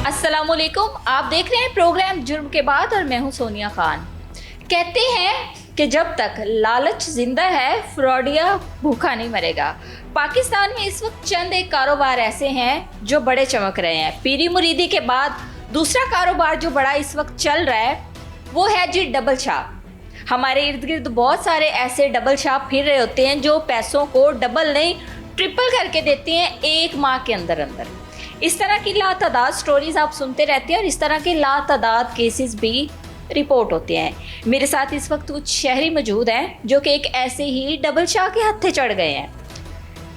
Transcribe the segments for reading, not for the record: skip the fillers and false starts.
अस्सलामुअलैकुम, आप देख रहे हैं प्रोग्राम जुर्म के बाद और मैं हूं सोनिया खान। कहते हैं कि जब तक लालच जिंदा है फ्रॉडिया भूखा नहीं मरेगा। पाकिस्तान में इस वक्त चंद एक कारोबार ऐसे हैं जो बड़े चमक रहे हैं। पीरी मुरीदी के बाद दूसरा कारोबार जो बड़ा इस वक्त चल रहा है वो है जी डबल छाप। हमारे इर्द गिर्द बहुत सारे ऐसे डबल छाप फिर रहे होते हैं जो पैसों को डबल नहीं ट्रिपल करके देते हैं एक माह के अंदर अंदर। इस तरह की लातादाद स्टोरीज आप सुनते रहते हैं और इस तरह के लातादाद केसेस भी रिपोर्ट होते हैं। मेरे साथ इस वक्त कुछ शहरी मौजूद हैं जो कि एक ऐसे ही डबल शाह के हत्थे चढ़ गए हैं।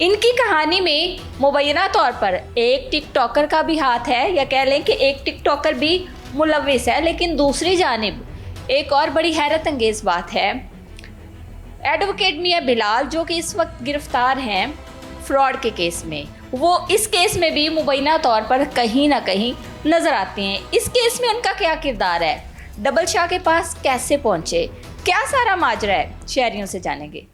इनकी कहानी में मुबैना तौर पर एक टिकटॉकर का भी हाथ है, या कह लें कि एक टिकटॉकर भी मुलविस है। लेकिन दूसरी जानिब एक और बड़ी हैरत अंगेज़ बात है। एडवोकेट मियां बिलाल जो कि इस वक्त गिरफ्तार हैं फ्रॉड के केस में, वो इस केस में भी मुबैना तौर पर कहीं ना कहीं नज़र आते हैं। इस केस में उनका क्या किरदार है, डबल शाह के पास कैसे पहुंचे, क्या सारा माजरा है, शहरियों से जानेंगे।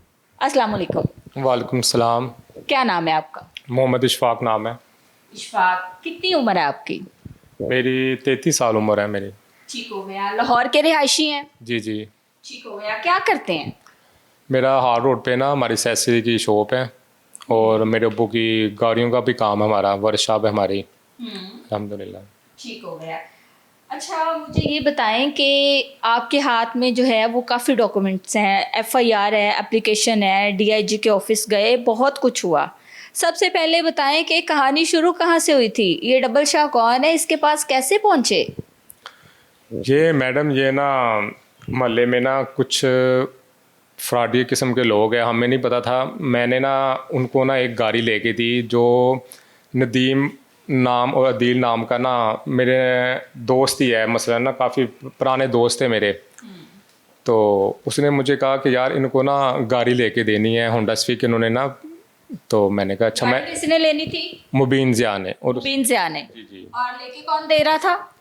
अस्सलाम वालेकुम। वालेकुम सलाम। क्या नाम है आपका? मोहम्मद इशफाक नाम है। इशफाक, कितनी उम्र है आपकी? मेरी 33 साल उम्र है मेरी। ठीक हो गया। लाहौर के रिहायशी हैं? जी जी। ठीक हो गया। क्या करते हैं? मेरा हार रोड पे ना हमारी एसेसरी की शॉप है और मेरे अब्बू की गाड़ियों का भी काम है, हमारा वर्कशॉप है हमारी, अल्हम्दुलिल्लाह। ठीक हो गया। अच्छा, मुझे ये बताएं कि आपके हाथ में जो है वो काफ़ी डॉक्यूमेंट्स हैं, एफआईआर है, एप्लीकेशन है, डीआईजी के ऑफिस गए, बहुत कुछ हुआ। सबसे पहले बताएं कि कहानी शुरू कहाँ से हुई थी, ये डबल शाह कौन है, इसके पास कैसे पहुँचे? ये मैडम ये ना मोहल्ले में ना कुछ फ्रॉडी किस्म के लोग हैं, हमें नहीं पता था। मैंने ना उनको ना एक गाड़ी लेके दी जो नदीम नाम और अदील नाम का ना मेरे दोस्त ही है, मसलन ना काफ़ी पुराने दोस्त थे मेरे। तो उसने मुझे कहा कि यार इनको ना गाड़ी लेके देनी है, होंडा सिविक इन्होंने ना। तो मैंने कहा अच्छा। मैं किसने लेनी थी? मुबीन ज़िया ने। और मुबीन ज़िया ने। जी जी। और लेके कौन दे रहा था?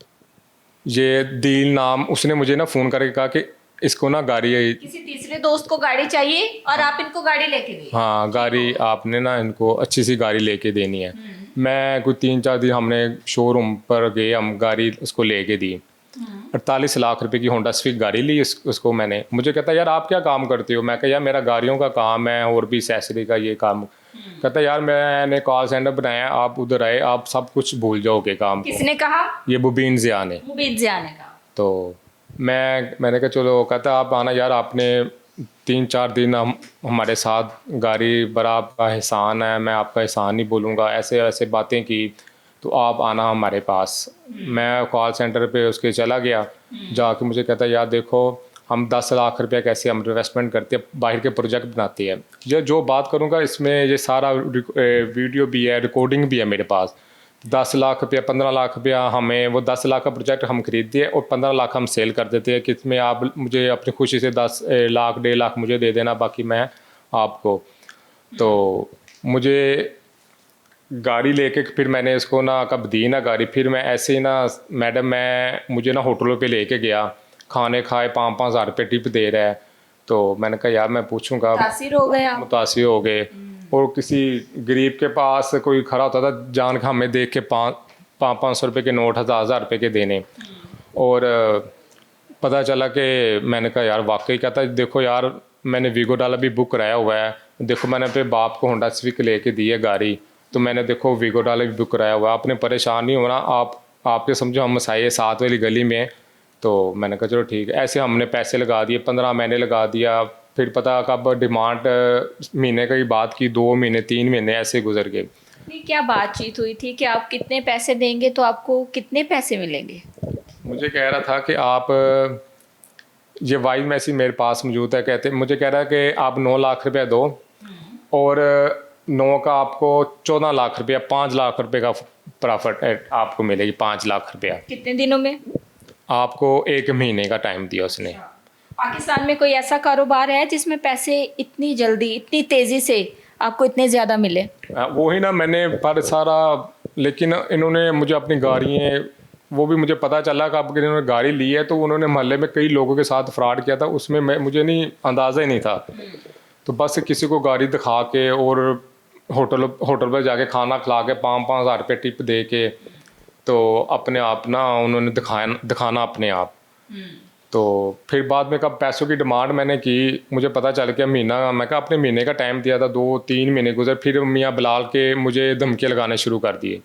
ये दील नाम, उसने मुझे ना फ़ोन करके कहा कि इसको ना गाड़ी, किसी तीसरे दोस्त को गाड़ी चाहिए और आप इनको गाड़ी लेके दिए? हाँ गाड़ी आपने ना इनको अच्छी सी गाड़ी लेके देनी है। मैं कोई 3-4 दिन हमने शोरूम पर गए, हम गाड़ी उसको लेके दी। 48 लाख रुपए की होंडा सिविक गाड़ी ली उसको मैंने। मुझे कहता यार आप क्या काम करते हो? मैं कहा यार मेरा गाड़ियों का काम है और भी एक्सेसरी का ये काम। कहता यार मैंने कॉल सेंटर बनाया, आप उधर आए, आप सब कुछ भूल जाओगे काम को। किसने कहा? ये मुबीन ज़िया ने। मुबीन ज़िया ने कहा। तो मैंने कहा चलो। कहता आप आना यार, आपने 3-4 दिन हमारे साथ गाड़ी बड़ा आपका एहसान है, मैं आपका एहसान नहीं बोलूँगा, ऐसे ऐसे बातें की। तो आप आना हमारे पास। मैं कॉल सेंटर पे उसके चला गया, जाके मुझे कहता यार देखो हम 10 लाख रुपया कैसे हम इन्वेस्टमेंट करते हैं, बाहर के प्रोजेक्ट बनाते हैं। ये जो बात करूँगा इसमें ये सारा वीडियो भी है, रिकॉर्डिंग भी है मेरे पास। 10 लाख रुपया 15 लाख रुपया हमें, वो 10 लाख का प्रोजेक्ट हम खरीदते हैं और 15 लाख हम सेल कर देते हैं कि इसमें आप मुझे अपनी खुशी से 10 लाख 1.5 लाख मुझे दे देना, बाकी मैं आपको। तो मुझे गाड़ी लेके फिर मैंने इसको ना कब दी ना गाड़ी। फिर मैं ऐसे ही ना मैडम मुझे ना होटलों पे लेके गया, खाने खाए, 5-5 हज़ार रुपये टिप दे रहा है। तो मैंने कहा यार मैं पूछूंगा, मुतासिर हो गए। और किसी गरीब के पास कोई खड़ा होता था जान का हमें देख के 500 रुपये के नोट, 1000 रुपये के देने। और पता चला कि मैंने कहा यार वाकई। कहता देखो यार मैंने वीगो डाला भी बुक कराया हुआ है, देखो मैंने अपने बाप को होंडा सिविक लेके दी है गाड़ी, तो मैंने देखो वीगो डाला भी बुक कराया हुआ है, आपने परेशान नहीं होना, आपके समझो हम मसाइए 7 वाली गली में। तो मैंने कहा चलो ठीक है। ऐसे हमने पैसे लगा दिए, 15 महीने लगा दिया। फिर पता कब डिमांड महीने की बात की, 2 महीने 3 महीने ऐसे गुजर गए। क्या बातचीत हुई थी कि आप कितने पैसे देंगे तो आपको कितने पैसे मिलेंगे? मुझे कह रहा था कि आप ये वाइस मैसेज मेरे पास मौजूद है, कहते मुझे कह रहा है कि आप 9 लाख रुपया दो और 9 का आपको 14 लाख रुपया, 5 लाख रुपये का प्रॉफिट आपको मिलेगी। 5 लाख रुपया कितने दिनों में? आपको 1 महीने का टाइम दिया उसने। पाकिस्तान में कोई ऐसा कारोबार है जिसमें पैसे इतनी जल्दी इतनी तेज़ी से आपको इतने ज़्यादा मिले? वही ना मैंने पर सारा, लेकिन इन्होंने मुझे अपनी गाड़ियाँ, वो भी मुझे पता चला कि अब इन्होंने गाड़ी ली है तो उन्होंने मोहल्ले में कई लोगों के साथ फ्रॉड किया था, उसमें मुझे नहीं अंदाज़ा ही नहीं था। तो बस किसी को गाड़ी दिखा के और होटल पर जाके खाना खिला के 5-5 हज़ार रुपये टिप दे के तो अपने आप ना उन्होंने दिखाना अपने आप। तो फिर बाद में कब पैसों की डिमांड मैंने की, मुझे पता चल गया महीना, मैं कहा अपने महीने का टाइम दिया था, 2-3 महीने गुजर, फिर मियाँ बुलाल के मुझे धमकी लगाने शुरू कर दिए।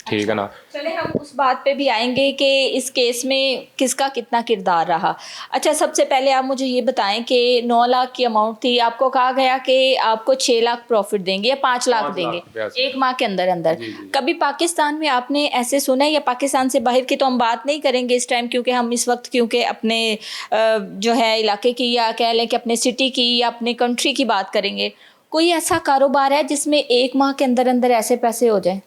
ठीक है ना। चले हम उस बात पे भी आएंगे कि इस केस में किसका कितना किरदार रहा। अच्छा, सबसे पहले आप मुझे ये बताएं कि 9 लाख की अमाउंट थी, आपको कहा गया कि आपको 6 लाख प्रॉफिट देंगे या 5 लाख 5 देंगे रुपया से। 1 माह के अंदर अंदर। जी, जी। कभी पाकिस्तान में आपने ऐसे सुना है, या पाकिस्तान से बाहर की तो हम बात नहीं करेंगे इस टाइम, क्योंकि हम इस वक्त क्योंकि अपने जो है इलाके की, या कह लें कि अपने सिटी की या अपने कंट्री की बात करेंगे, कोई ऐसा कारोबार है जिसमें 1 माह के अंदर अंदर ऐसे पैसे हो जाए?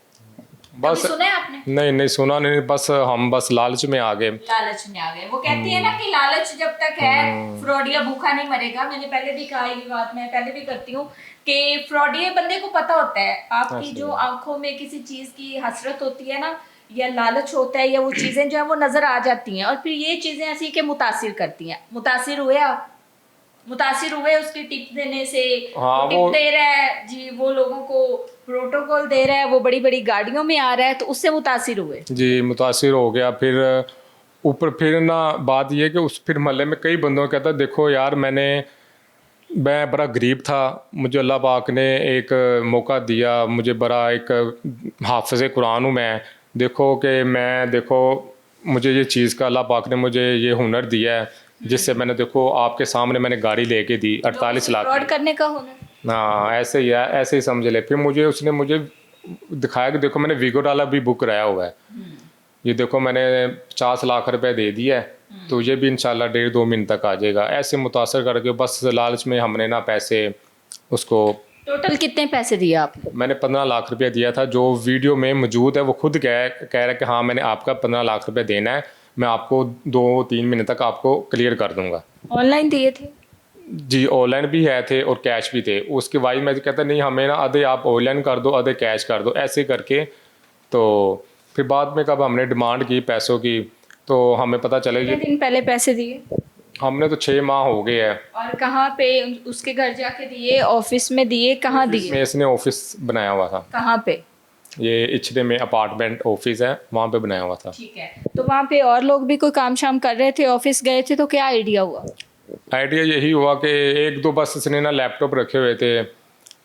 बस सुना है आपने? नहीं सुना नहीं, बस हम बस लालच में आ गए। लालच में आ गए। वो कहती है ना कि लालच जब तक है फ्रॉडिया भूखा नहीं मरेगा। मैंने पहले भी कहा, ये बात मैं पहले भी करती हूँ कि फ्रॉडिया बंदे को पता होता है, आपकी जो आंखों में किसी चीज की हसरत होती है ना, या लालच होता है, या वो चीजें जो है वो नजर आ जाती हैं, और फिर ये चीजें ऐसी के मुतासिर करती हैं। मुतासिर हुए आप? मुतासिर हुए उसकी टिप देने से? हाँ, टिप वो दे रहा है जी, वो लोगों को प्रोटोकॉल दे रहा है, वो बड़ी बड़ी गाड़ियों में आ रहा है, तो उससे मुतासिर हुए? जी मुतासिर हो गया। फिर ऊपर फिर ना बात ये कि उस फिर मोहल्ले में कई बंदों को कहता, देखो यार मैं बड़ा गरीब था, मुझे अल्लाह पाक ने एक मौका दिया, मुझे बड़ा एक हाफ़िज़ कुरान हूँ मैं, देखो कि मैं देखो मुझे ये चीज़ का अल्लाह पाक ने मुझे ये हुनर दिया है, जिससे मैंने देखो आपके सामने मैंने गाड़ी लेके दी 48 लाख फ्रॉड की। करने का हुनर। हाँ ऐसे ही है, ऐसे ही समझ ले। फिर उसने मुझे दिखाया कि देखो मैंने वीगो डाला भी बुक कराया हुआ है, ये देखो मैंने 50 लाख रुपए दे दिया है, तो ये भी इंशाल्लाह 1.5-2 महीने तक आ जाएगा। ऐसे मुतासर करके बस लालच में हमने ना पैसे उसको। टोटल कितने पैसे दिए आपने? मैंने 15 लाख रुपया दिया था, जो वीडियो में मौजूद है। वो खुद कह रहा है कि हाँ मैंने आपका 15 लाख रुपया देना है, मैं आपको 2-3 महीने तक आपको क्लियर कर दूंगा। ऑनलाइन दिए थे? जी ऑनलाइन भी है थे और कैश भी थे। उसके वाइफ मैं कहता नहीं हमें ना आधे आप ऑनलाइन कर दो आधे कैश कर दो, ऐसे करके। तो फिर बाद में कब हमने डिमांड की पैसों की, तो हमें पता चला कितने कि दिन पहले पैसे दिए? हमने तो 6 माह हो गए हैं। और कहाँ पे? उसके घर जाके दिए, ऑफिस में दिए, कहाँ दिए? इसमें इसने ऑफिस बनाया हुआ था, कहाँ पे? ये इचरे में अपार्टमेंट ऑफिस है, वहाँ पे बनाया हुआ था। ठीक है, तो वहाँ पे और लोग भी कोई काम शाम कर रहे थे, ऑफिस गए थे, तो क्या आइडिया हुआ? आइडिया यही हुआ कि 1-2 बस इसने ना लैपटॉप रखे हुए थे,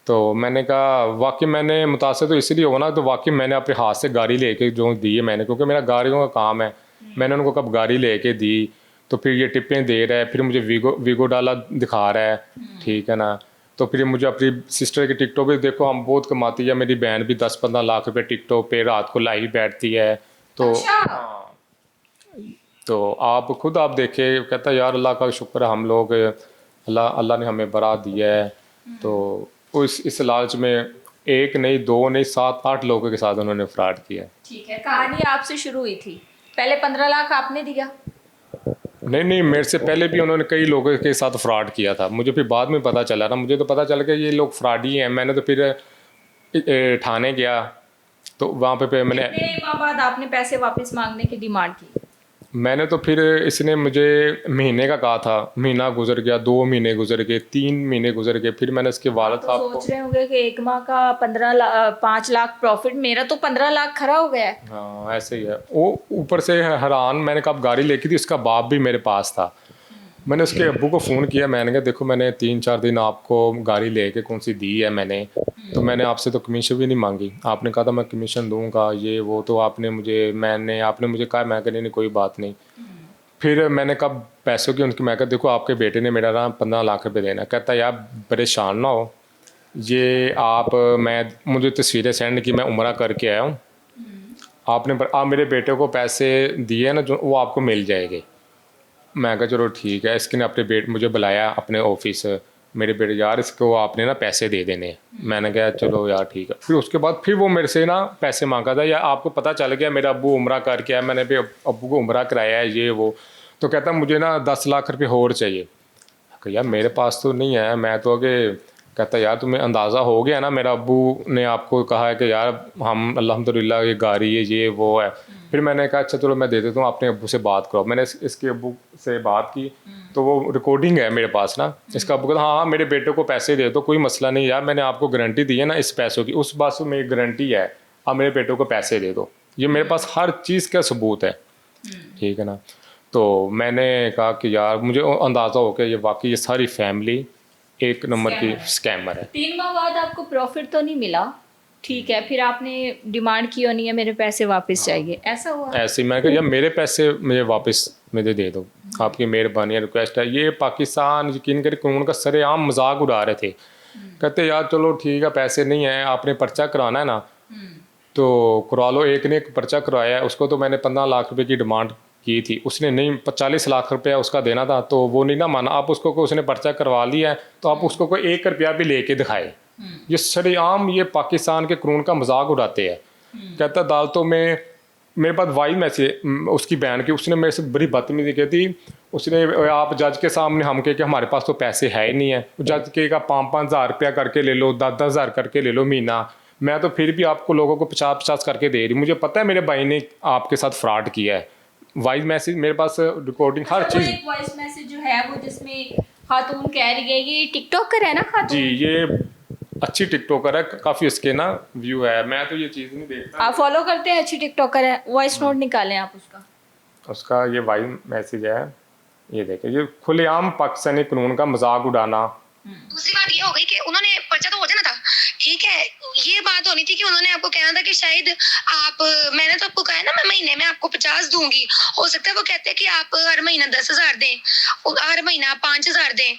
तो मैंने कहा वाकई मैंने मुतासर तो इसलिए हुआ ना, तो वाकई मैंने अपने हाथ से गाड़ी लेके जो दी है मैंने, क्योंकि मेरा गाड़ियों का काम है, मैंने उनको कब गाड़ी लेके दी, तो फिर ये टिप्पें दे रहा है, फिर मुझे वीगो डाला दिखा रहा है। ठीक है ना। तो फिर मुझे अपनी सिस्टर की टिकटॉक पे देखो हम बहुत कमाती है, मेरी बहन भी 10-15 लाख रुपए टिकटॉक पे रात को लाइव बैठती है। तो हाँ, तो आप खुद आप देखे, कहता है यार अल्लाह का शुक्र है, हम लोग अल्लाह ने हमें बरा दिया है। तो इस लालच में 1 नहीं 2 नहीं 7-8 लोगों के साथ उन्होंने फ्रॉड किया। ठीक है, कहानी आपसे शुरू हुई थी, पहले 15 लाख आपने दिया? नहीं मेरे से पहले भी उन्होंने कई लोगों के साथ फ्रॉड किया था, मुझे फिर बाद में पता चला ना, मुझे तो पता चला कि ये लोग फ्रॉडी हैं। मैंने तो फिर थाने गया, तो वहाँ पे मैंने कितने माह बाद आपने पैसे वापस मांगने की डिमांड की? मैंने तो फिर इसने मुझे महीने का कहा था, महीना गुजर गया, 2 महीने गुजर गए, 3 महीने गुजर गए, फिर मैंने इसके वालिद तो साहब को। सोच रहे होंगे कि 1 माह का 5 लाख प्रॉफिट, मेरा तो 15 लाख खरा हो गया है। हाँ ऐसे ही है। वो ऊपर से हैरान, मैंने कब गाड़ी लेके थी, उसका बाप भी मेरे पास था। मैंने उसके अब्बू को फ़ोन किया, मैंने कहा देखो मैंने 3-4 दिन आपको गाड़ी लेके कौन सी दी है मैंने, तो मैंने आपसे तो कमीशन भी नहीं मांगी, आपने कहा था मैं कमीशन दूंगा ये वो, तो आपने मुझे कहा, मैं कहने नहीं कोई बात नहीं। फिर मैंने कब पैसों की उनकी, मैं कहा देखो आपके बेटे ने मेरा ना 15 लाख रुपए देना। कहता यार परेशान ना हो, ये मुझे तस्वीरें सेंड की, मैं उम्रा करके आया हूँ, आप मेरे बेटे को पैसे दिए ना जो वो आपको मिल जाएंगे। मैं कहा चलो ठीक है। इसके ने मुझे बुलाया अपने ऑफिस, मेरे बेटे यार इसको आपने ना पैसे दे देने हैं। मैंने कहा चलो यार ठीक है। फिर उसके बाद फिर वो मेरे से ना पैसे मांगा था, या आपको पता चल गया मेरा अब्बू उम्रा करके आया, मैंने भी अब्बू को उम्रा कराया है ये वो। तो कहता मुझे ना 10 लाख रुपये और चाहिए। यार मेरे पास तो नहीं है, मैं तो आगे। कहता यार तुम्हें अंदाज़ा हो गया ना, मेरा अब्बू ने आपको कहा है कि यार हम अल्हम्दुलिल्लाह ये गाड़ी है ये वो है। फिर मैंने कहा अच्छा चलो मैं दे देता हूँ, अपने अब्बू से बात करो। मैंने इसके अब्बू से बात की, तो वो रिकॉर्डिंग है मेरे पास ना। इसका अब्बू कहता हाँ मेरे बेटे को पैसे दे दो, कोई मसला नहीं यार, मैंने आपको गारंटी दी है ना इस पैसों की, उस बात में गारंटी है, आप मेरे बेटे को पैसे दे दो। ये मेरे पास हर चीज़ का सबूत है, ठीक है ना। तो मैंने कहा कि यार मुझे अंदाज़ा हो गया ये वाकई ये सारी फैमिली एक नंबर की स्कैमर है। 3 माह बाद आपको प्रॉफिट तो नहीं मिला, ठीक है, फिर आपने डिमांड की होनी है मेरे पैसे वापस चाहिए, ऐसा हुआ? ऐसे ही मैंने कहा यार मेरे पैसे मुझे वापस मुझे दे दो, आपकी मेहरबानी है, रिक्वेस्ट है। ये पाकिस्तान यकीन करें कानून का सरेआम मजाक उड़ा रहे थे, कहते यार चलो ठीक है पैसे नहीं है, आपने पर्चा कराना है ना तो करवा लो। एक ने एक पर्चा करवाया है, उसको तो मैंने 15 लाख रुपए की डिमांड की थी, उसने नहीं 40 लाख रुपया उसका देना था, तो वो नहीं ना माना। आप उसको को उसने पर्चा करवा लिया है तो आप उसको कोई 1 रुपया भी लेके दिखाए। ये सरेआम ये पाकिस्तान के कानून का मजाक उड़ाते हैं। कहता अदालतों में मेरे पास वाई मैसेज उसकी बहन की, उसने मेरे से बड़ी बदतमीजी की थी। उसने आप जज के सामने हम कहे कि हमारे पास तो पैसे है ही नहीं है, जज कहेगा 5-5 हज़ार रुपया करके ले लो, 10-10 हज़ार करके ले लो महीना। मैं तो फिर भी आपको लोगों को 50-50 करके दे रही, मुझे पता है मेरे भाई ने आपके साथ फ्रॉड किया है। वॉइस मैसेज मेरे पास, रिकॉर्डिंग हर चीज़। एक वॉइस मैसेज जो है वो जिसमें खातून कह रही है, ये टिकटॉकर है ना खातून? जी ये अच्छी टिकटॉकर है, काफ़ी इसके ना व्यू है। मैं तो ये चीज़ नहीं देखता। आप फॉलो करते हैं, अच्छी टिकटॉकर है, वॉइस नोट निकालें आप उसका। उसका ये वॉइस मैसेज है, ये देखें, ये खुलेआम पाकिस्तानी कानून का मजाक उड़ाना। दूसरी बात ये हो गई कि उन्होंने पर्चा तो हो जाना था, ठीक है, ये बात होनी थी कि उन्होंने आपको कहना था कि शायद आप, मैंने तो आपको कहा है ना मैं महीने में आपको 50 दूंगी, हो सकता है वो कहते हैं कि आप हर महीना 10,000 दें, हर महीना 5,000 दें,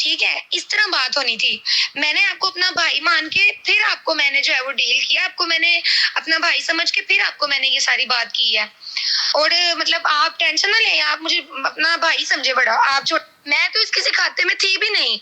ठीक है, इस तरह बात होनी थी। मैंने आपको अपना भाई मान के फिर आपको मैंने जो है वो डील किया, आपको मैंने अपना भाई समझ के फिर आपको मैंने ये सारी बात की है। और मतलब आप टेंशन ना लें, आप मुझे अपना भाई समझे बड़ा, आप मैं तो इस किसी खाते में थी भी नहीं,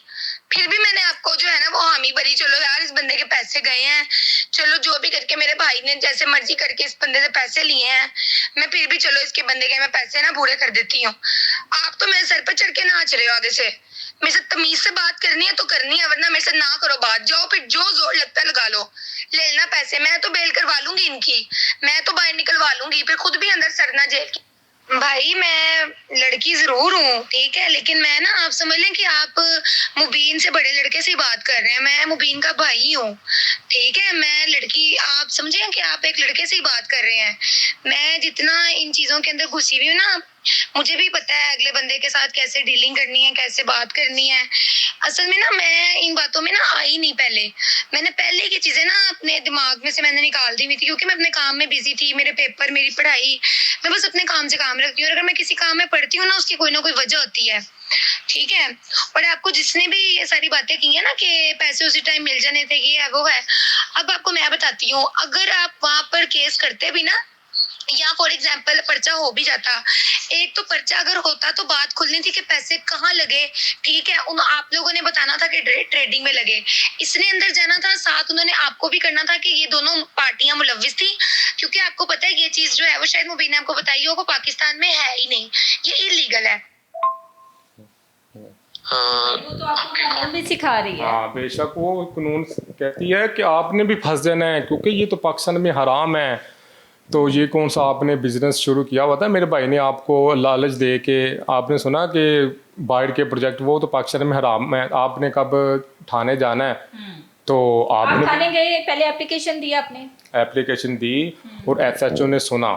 फिर भी मैंने आपको जो है ना वो हामी भरी, चलो यार इस बंदे के पैसे गए हैं, चलो जो भी करके मेरे भाई ने जैसे मर्जी करके इस बंदे से पैसे लिए हैं, मैं फिर भी चलो इसके बंदे के मैं पैसे ना पूरे कर देती हूँ। आप तो मेरे सर पर चढ़ के नाच रहे हो आगे से। मेरे से तमीज से बात करनी है तो करनी है, वरना मेरे से ना करो बात, जाओ फिर जो जोर लगता है लगा लो, ले लेना पैसे, मैं तो बेल करवा लूंगी इनकी, मैं तो बाहर निकलवा लूंगी, फिर खुद भी अंदर सरना जेल की। भाई मैं लड़की जरूर हूँ, ठीक है, लेकिन मैं ना, आप समझ लें कि आप मुबीन से बड़े लड़के से बात कर रहे हैं, मैं मुबीन का भाई हूँ, ठीक है, मैं लड़की, आप समझें कि आप एक लड़के से ही बात कर रहे हैं। मैं जितना इन चीजों के अंदर घुसी हुई हूँ ना, मुझे भी पता है अगले बंदे के साथ कैसे डीलिंग करनी है, कैसे बात करनी है। असल में ना मैं इन बातों में ना आई नहीं, पहले मैंने पहले की चीजें ना अपने दिमाग में से मैंने निकाल दी हुई थी, क्योंकि मैं अपने काम में बिजी थी, मेरे पेपर, मेरी पढ़ाई, मैं बस अपने काम से काम रखती हूँ। और अगर मैं किसी काम में पढ़ती हूँ ना, उसकी कोई ना कोई वजह होती है, ठीक है। और आपको जिसने भी ये सारी बातें की है ना कि पैसे उसी टाइम मिल जाने थे, ये है वो है, अब आपको मैं बताती हूँ, अगर आप वहां पर केस करते भी ना, या फॉर एग्जाम्पल पर्चा हो भी जाता, एक तो पर्चा अगर होता तो बात खुलनी थी कि पैसे कहाँ लगे, ठीक है, उन आप लोगों ने बताना था कि ट्रेडिंग में लगे, इसने अंदर जाना था, साथ उन्होंने आपको भी करना था कि ये दोनों पार्टियां मुलव्विस थी, क्योंकि आपको पता है ये चीज जो है वो शायद मुबीन ने आपको बताई हो, वो पाकिस्तान में है ही नहीं, ये इलीगल है। वो तो आपको कानून भी सिखा रही है। हाँ बेशक, वो कानून कहती है कि आपने भी फंस जाना है, क्योंकि ये तो पाकिस्तान में हराम है। तो ये कौन सा आपने बिजनेस शुरू किया हुआ था, मेरे भाई ने आपको लालच दे के, आपने सुना कि बाहर के प्रोजेक्ट, वो तो पाकिस्तान में हराम है, आपने कब थाने जाना है, तो आप आपने थाने गए, पहले एप्लीकेशन दी आपने? एप्लीकेशन दी और एसएचओ ने सुना,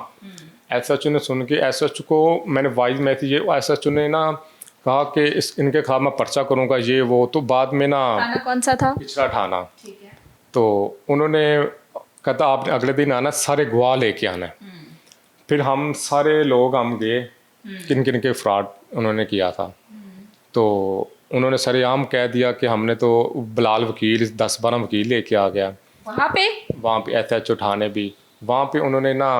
एसएचओ ने सुन के, एसएचओ को मैंने वॉइस मैसेज, एसएचओ ने ना कहा कि इनके खिलाफ मैं पर्चा करूँगा ये वो, तो बाद में ना थाना कौन सा था? पिछड़ा थाना, ठीक है। तो उन्होंने कहता आपने अगले दिन आना, सारे गवाह लेके आना है। फिर हम सारे लोग हम गए, किन किन के फ्रॉड उन्होंने किया था, तो उन्होंने सरेआम कह दिया कि हमने तो बिलाल वकील 10-12 वकील लेके आ गया वहाँ पे एसएचओ थाने भी, वहाँ पे उन्होंने ना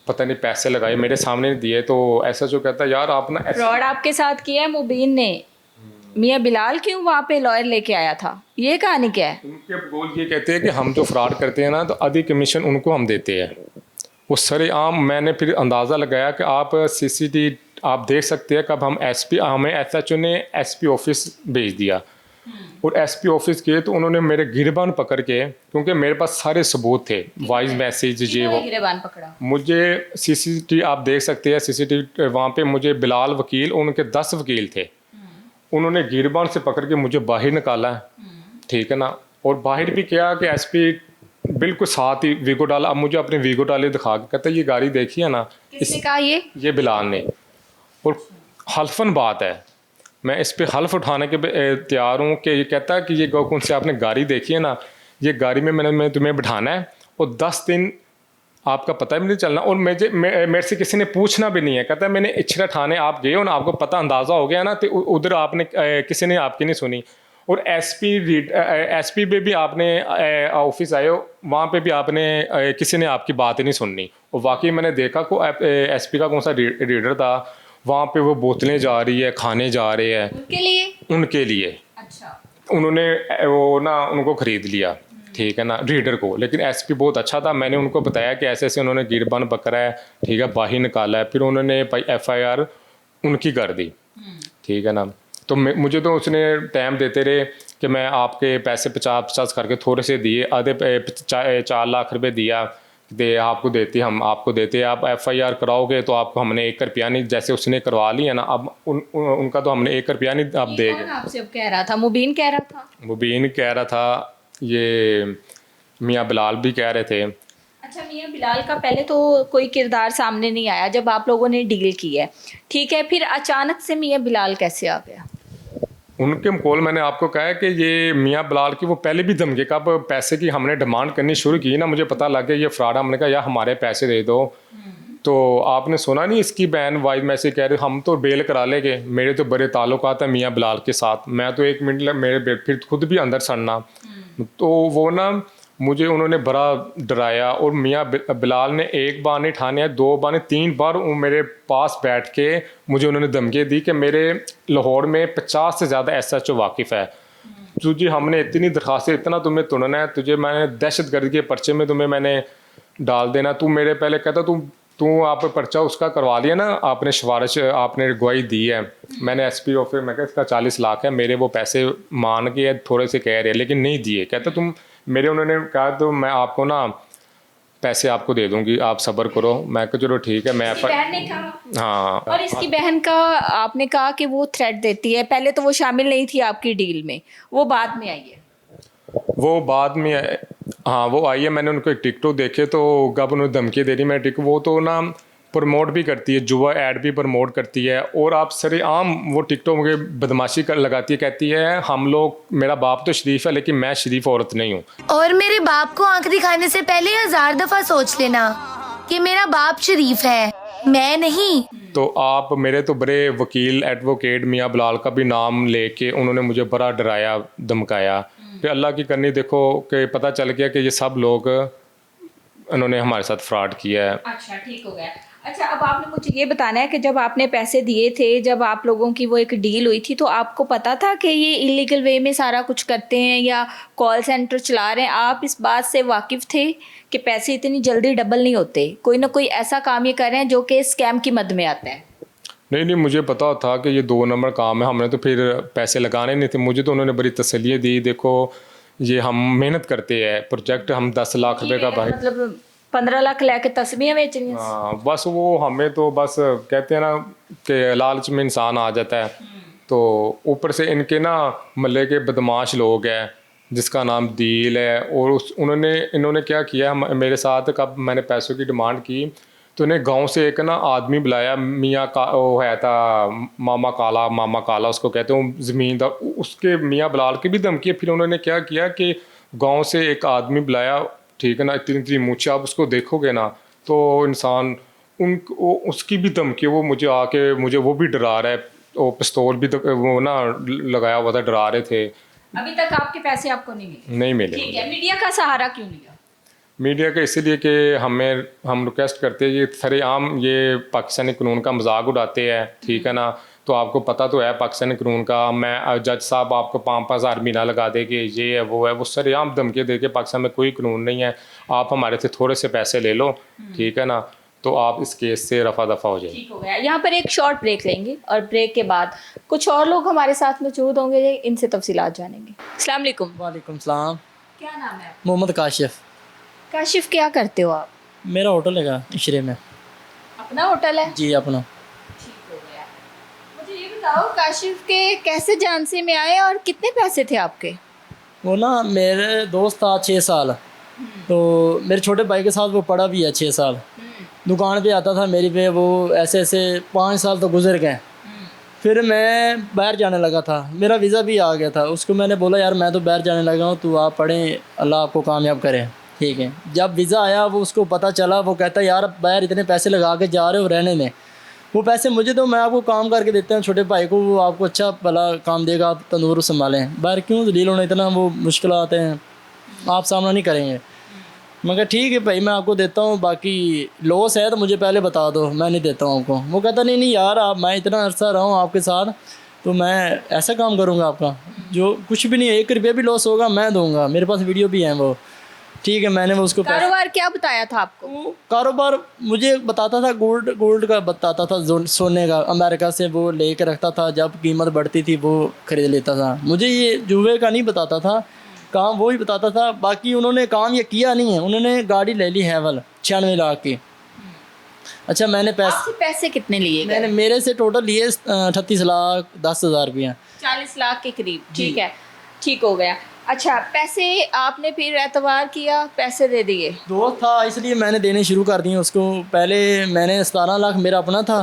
पता नहीं पैसे लगाए, मेरे सामने नहीं दिए, तो एसएचओ कहता यार आप ना फ्रॉड आपके साथ किया है मुबीन ने, मियाँ बिलाल क्यों वहाँ पे लॉयर लेके आया था, ये कहानी क्या है? उनके बोल ये कहते हैं कि हम जो फ्रॉड करते हैं ना, तो आधी कमीशन उनको हम देते हैं। वो सरेआम, मैंने फिर अंदाज़ा लगाया कि आप सीसीटीवी आप देख सकते हैं, कब हम एसपी, हमें एसएचओ ने एसपी ऑफिस भेज दिया, और एसपी ऑफिस के तो उन्होंने मेरे गिरबान पकड़ के, क्योंकि मेरे पास सारे सबूत थे, वॉइस मैसेज ये वो, गिरबान पकड़ा? मुझे सीसीटीवी आप देख सकते हैं, सीसीटीवी वहाँ पे मुझे बिलाल वकील, उनके 10 वकील थे, उन्होंने गिरबान से पकड़ के मुझे बाहर निकाला है, ठीक है ना, और बाहर भी किया कि एसपी बिल्कुल साथ ही वीगो डाला। अब मुझे अपने वीगो डाले दिखा के कहता है ये गाड़ी देखी है ना, किसने कहा ये बिलाल ने। और हल्फन बात है, मैं इस पे हल्फ उठाने के तैयार हूँ कि ये कहता है कि ये गोकुंड से आपने गाड़ी देखी है ना, ये गाड़ी में मैं तुम्हें बिठाना है और 10 दिन आपका पता भी नहीं चलना, और मेरे से किसी ने पूछना भी नहीं है। कहता है मैंने इच्छा थाने आप गए हो ना, आपको पता अंदाज़ा हो गया ना, तो उधर आपने किसी ने आपकी नहीं सुनी। और एसपी पे भी आपने ऑफिस आए हो, वहाँ पे भी आपने किसी ने आपकी बात ही नहीं सुननी। और वाकई मैंने देखा को एसपी का कौन सा रीडर था, वहाँ पे वो बोतलें जा रही है, खाने जा रहे हैं उनके लिए। अच्छा, उन्होंने वो ना उनको ख़रीद लिया, ठीक है ना, रीडर को। लेकिन एसपी बहुत अच्छा था, मैंने उनको बताया कि ऐसे ऐसे उन्होंने गिरबान पकड़ा है, ठीक है, बाही निकाला है, फिर उन्होंने FIR उनकी कर दी, ठीक है ना। तो मुझे तो उसने टाइम देते रहे कि मैं आपके पैसे 50-50 करके थोड़े से दिए, आधे 4 लाख रुपए दिया, आपको देते, हम आपको देते, आप FIR कराओगे तो आपको हमने 1 रुपया नहीं, जैसे उसने करवा लिया ना, अब उनका तो हमने 1 रुपया नहीं आप देंगे। आपसे अब कह रहा था, मुबीन कह रहा था, मुबीन कह रहा था, ये मियाँ बिलाल भी कह रहे थे। अच्छा, मियाँ बिलाल का पहले तो कोई किरदार सामने नहीं आया जब आप लोगों ने डील की है, ठीक है, फिर अचानक से मियाँ बिलाल कैसे आ गया? उनके कॉल मैंने आपको कहा है कि ये मियाँ बिलाल की वो पहले भी धमकी का पैसे की हमने डिमांड करनी शुरू की ना, मुझे पता लग गया ये फ्रॉड। हमने कहा यार हमारे पैसे दे दो, तो आपने सुना नहीं इसकी बहन वाइफ में से कह रहे हम तो बेल करा लेंगे, मेरे तो बड़े ताल्लुकात हैं मियाँ बिलाल के साथ, मैं तो 1 मिनट मेरे फिर खुद भी अंदर सड़ना। तो वो ना मुझे उन्होंने बड़ा डराया, और मियाँ बिलाल ने 1 बार नहीं ठाने, 2 बार नहीं, 3 बार मेरे पास बैठ के मुझे उन्होंने धमकी दी कि मेरे लाहौर में 50 से ज़्यादा SHO वाकिफ़ है, तुझे हमने इतनी दरखास्तें, इतना तुम्हें तोड़ना है, तुझे मैंने दहशतगर्दी के पर्चे में तुम्हें मैंने डाल देना, तू मेरे पहले कहता तू आप पर्चा उसका करवा लिया ना, आपने सिफारिश आपने गवाही दी है, मैंने SP ऑफिस में कहा इसका 40 लाख है, मेरे वो पैसे मान के थोड़े से कह रहे हैं लेकिन नहीं दिए। कहता तुम मेरे, उन्होंने कहा तो मैं आपको ना पैसे आपको दे दूंगी, आप सब्र करो। मैं कहा चलो ठीक है। मैं बहन ने कहा, हाँ, और इसकी बहन का आपने कहा कि वो थ्रेट देती है, पहले तो वो शामिल नहीं थी आपकी डील में, वो बाद में आई है? वो बाद में हाँ वो आई है, मैंने उनको एक टिकटॉक देखे तो कब उन्होंने धमकी दे रही, मैं टिक वो तो ना प्रमोट भी करती है, जुआ ऐड भी प्रमोट करती है, और आप सरेआम वो टिकटॉक में बदमाशी कर लगाती है, कहती है हम लोग, मेरा बाप तो शरीफ है लेकिन मैं शरीफ औरत नहीं हूँ, और मेरे बाप को आंख दिखाने से पहले 1000 दफा सोच लेना कि मेरा बाप शरीफ है, मैं नहीं। तो आप मेरे तो बड़े वकील एडवोकेट मियाँ बिलाल का भी नाम लेके उन्होंने मुझे बड़ा डराया धमकाया। फिर अल्लाह की करनी देखो कि पता चल गया कि ये सब लोग उन्होंने हमारे साथ फ्रॉड किया है। अच्छा, ठीक हो गया। अच्छा, अब आपने मुझे ये बताना है कि जब आपने पैसे दिए थे, जब आप लोगों की वो एक डील हुई थी, तो आपको पता था कि ये इलीगल वे में सारा कुछ करते हैं या कॉल सेंटर चला रहे हैं? आप इस बात से वाकिफ़ थे कि पैसे इतनी जल्दी डबल नहीं होते, कोई ना कोई ऐसा काम ये कर रहे हैं जो कि स्कैम की मद में आता है? नहीं, मुझे पता था कि ये 2 नंबर काम है, हमने तो फिर पैसे लगाने नहीं थे। मुझे तो उन्होंने बड़ी तसल्ली दी, देखो ये हम मेहनत करते हैं, प्रोजेक्ट हम 10 लाख रुपए का भाई, मतलब 15 लाख लेके तस्वीरें बेचनी। हाँ बस वो हमें तो बस कहते हैं ना कि लालच में इंसान आ जाता है। तो ऊपर से इनके ना मल्ले के बदमाश लोग हैं जिसका नाम दील है, और इन्होंने क्या किया मेरे साथ, कब मैंने पैसों की डिमांड की तो इन्हें गांव से एक ना आदमी बुलाया, मियाँ का वो है था मामा काला उसको कहते हैं, ज़मीनदार, उसके मियाँ बिलाल की भी धमकी। फिर उन्होंने क्या किया कि गांव से एक आदमी बुलाया, ठीक है ना, इतनी मूछें, आप उसको देखोगे ना तो इंसान उसकी भी धमकी, वो मुझे आके मुझे वो भी डरा रहा है, वो पिस्तौल भी वो ना लगाया हुआ था, डरा रहे थे। अभी तक आपके पैसे आपको नहीं मिले? नहीं मिले। ठीक है, मीडिया का सहारा क्यों लिया? मीडिया का इसीलिए कि हम रिक्वेस्ट करते हैं, ये सरेआम ये पाकिस्तानी कानून का मजाक उड़ाते हैं, ठीक है ना। तो आपको पता तो है पाकिस्तानी कानून का, मैं जज साहब आपको 5-5 हज़ार महीना लगा देंगे, ये है वो सरेआम धमकी दे के, पाकिस्तान में कोई कानून नहीं है, आप हमारे से थोड़े से पैसे ले लो, ठीक है ना, तो आप इस केस से रफा दफा हो जाए। ठीक हो गया। यहाँ पर एक शॉर्ट ब्रेक लेंगे और ब्रेक के बाद कुछ और लोग हमारे साथ मौजूद होंगे, इनसे तफसीलात जानेंगे। अस्सलाम वालेकुम। वालेकुम सलाम। क्या नाम है? मोहम्मद काशिफ। काशिफ, क्या करते हो आप? मेरा होटल है इशरे में। अपना होटल है? जी अपना। ठीक हो गया। मुझे ये बताओ काशिफ के कैसे झांसी में आए और कितने पैसे थे आपके? वो ना मेरे दोस्त था 6 साल, तो मेरे छोटे भाई के साथ वो पढ़ा भी है 6 साल, दुकान पे आता था मेरी पे, वो ऐसे ऐसे 5 साल तो गुजर गए। फिर मैं बाहर जाने लगा था, मेरा वीज़ा भी आ गया था। उसको मैंने बोला यार मैं तो बाहर जाने लगा हूँ, तो आप पढ़ें, अल्लाह आपको कामयाब करे, ठीक है। जब वीज़ा आया वो उसको पता चला, वो कहता यार बाहर इतने पैसे लगा के जा रहे हो रहने में, वो पैसे मुझे दो, मैं आपको काम करके देते हैं छोटे भाई को, वो आपको अच्छा भला काम देगा, आप तंदूर संभालें, बाहर क्यों डील होना, इतना वो मुश्किल आते हैं, आप सामना नहीं करेंगे। मैं कहा ठीक है भाई मैं आपको देता हूँ, बाकी लॉस है तो मुझे पहले बता दो, मैं नहीं देता हूँ आपको। वो कहता नहीं नहीं यार आप, मैं इतना अरसा रहा हूँ आपके साथ, तो मैं ऐसा काम करूँगा आपका जो कुछ भी नहीं है, 1 रुपया भी लॉस होगा मैं दूँगा, मेरे पास वीडियो भी है वो, ठीक है। मैंने वो उसको कारोबार क्या बताया था आपको? वो कारोबार मुझे बताता था, गोल्ड का बताता था, सोने का, अमेरिका से वो ले कर रखता था, जब कीमत बढ़ती थी वो ख़रीद लेता था। मुझे ये जुए का नहीं बताता था, काम वो ही बताता था। बाकी उन्होंने काम ये किया नहीं है, उन्होंने गाड़ी ले ली हैवल 96 लाख की। अच्छा मैंने आपसे पैसे कितने लिए गए? मैंने मेरे से टोटल लिए 38 लाख 10,000 रुपया, 40 लाख के करीब, ठीक है, ठीक हो गया। अच्छा पैसे आपने फिर एतवार किया, पैसे दे दिए? दोस्त था इसलिए मैंने देने शुरू कर दिए उसको। पहले मैंने 17 लाख मेरा अपना था,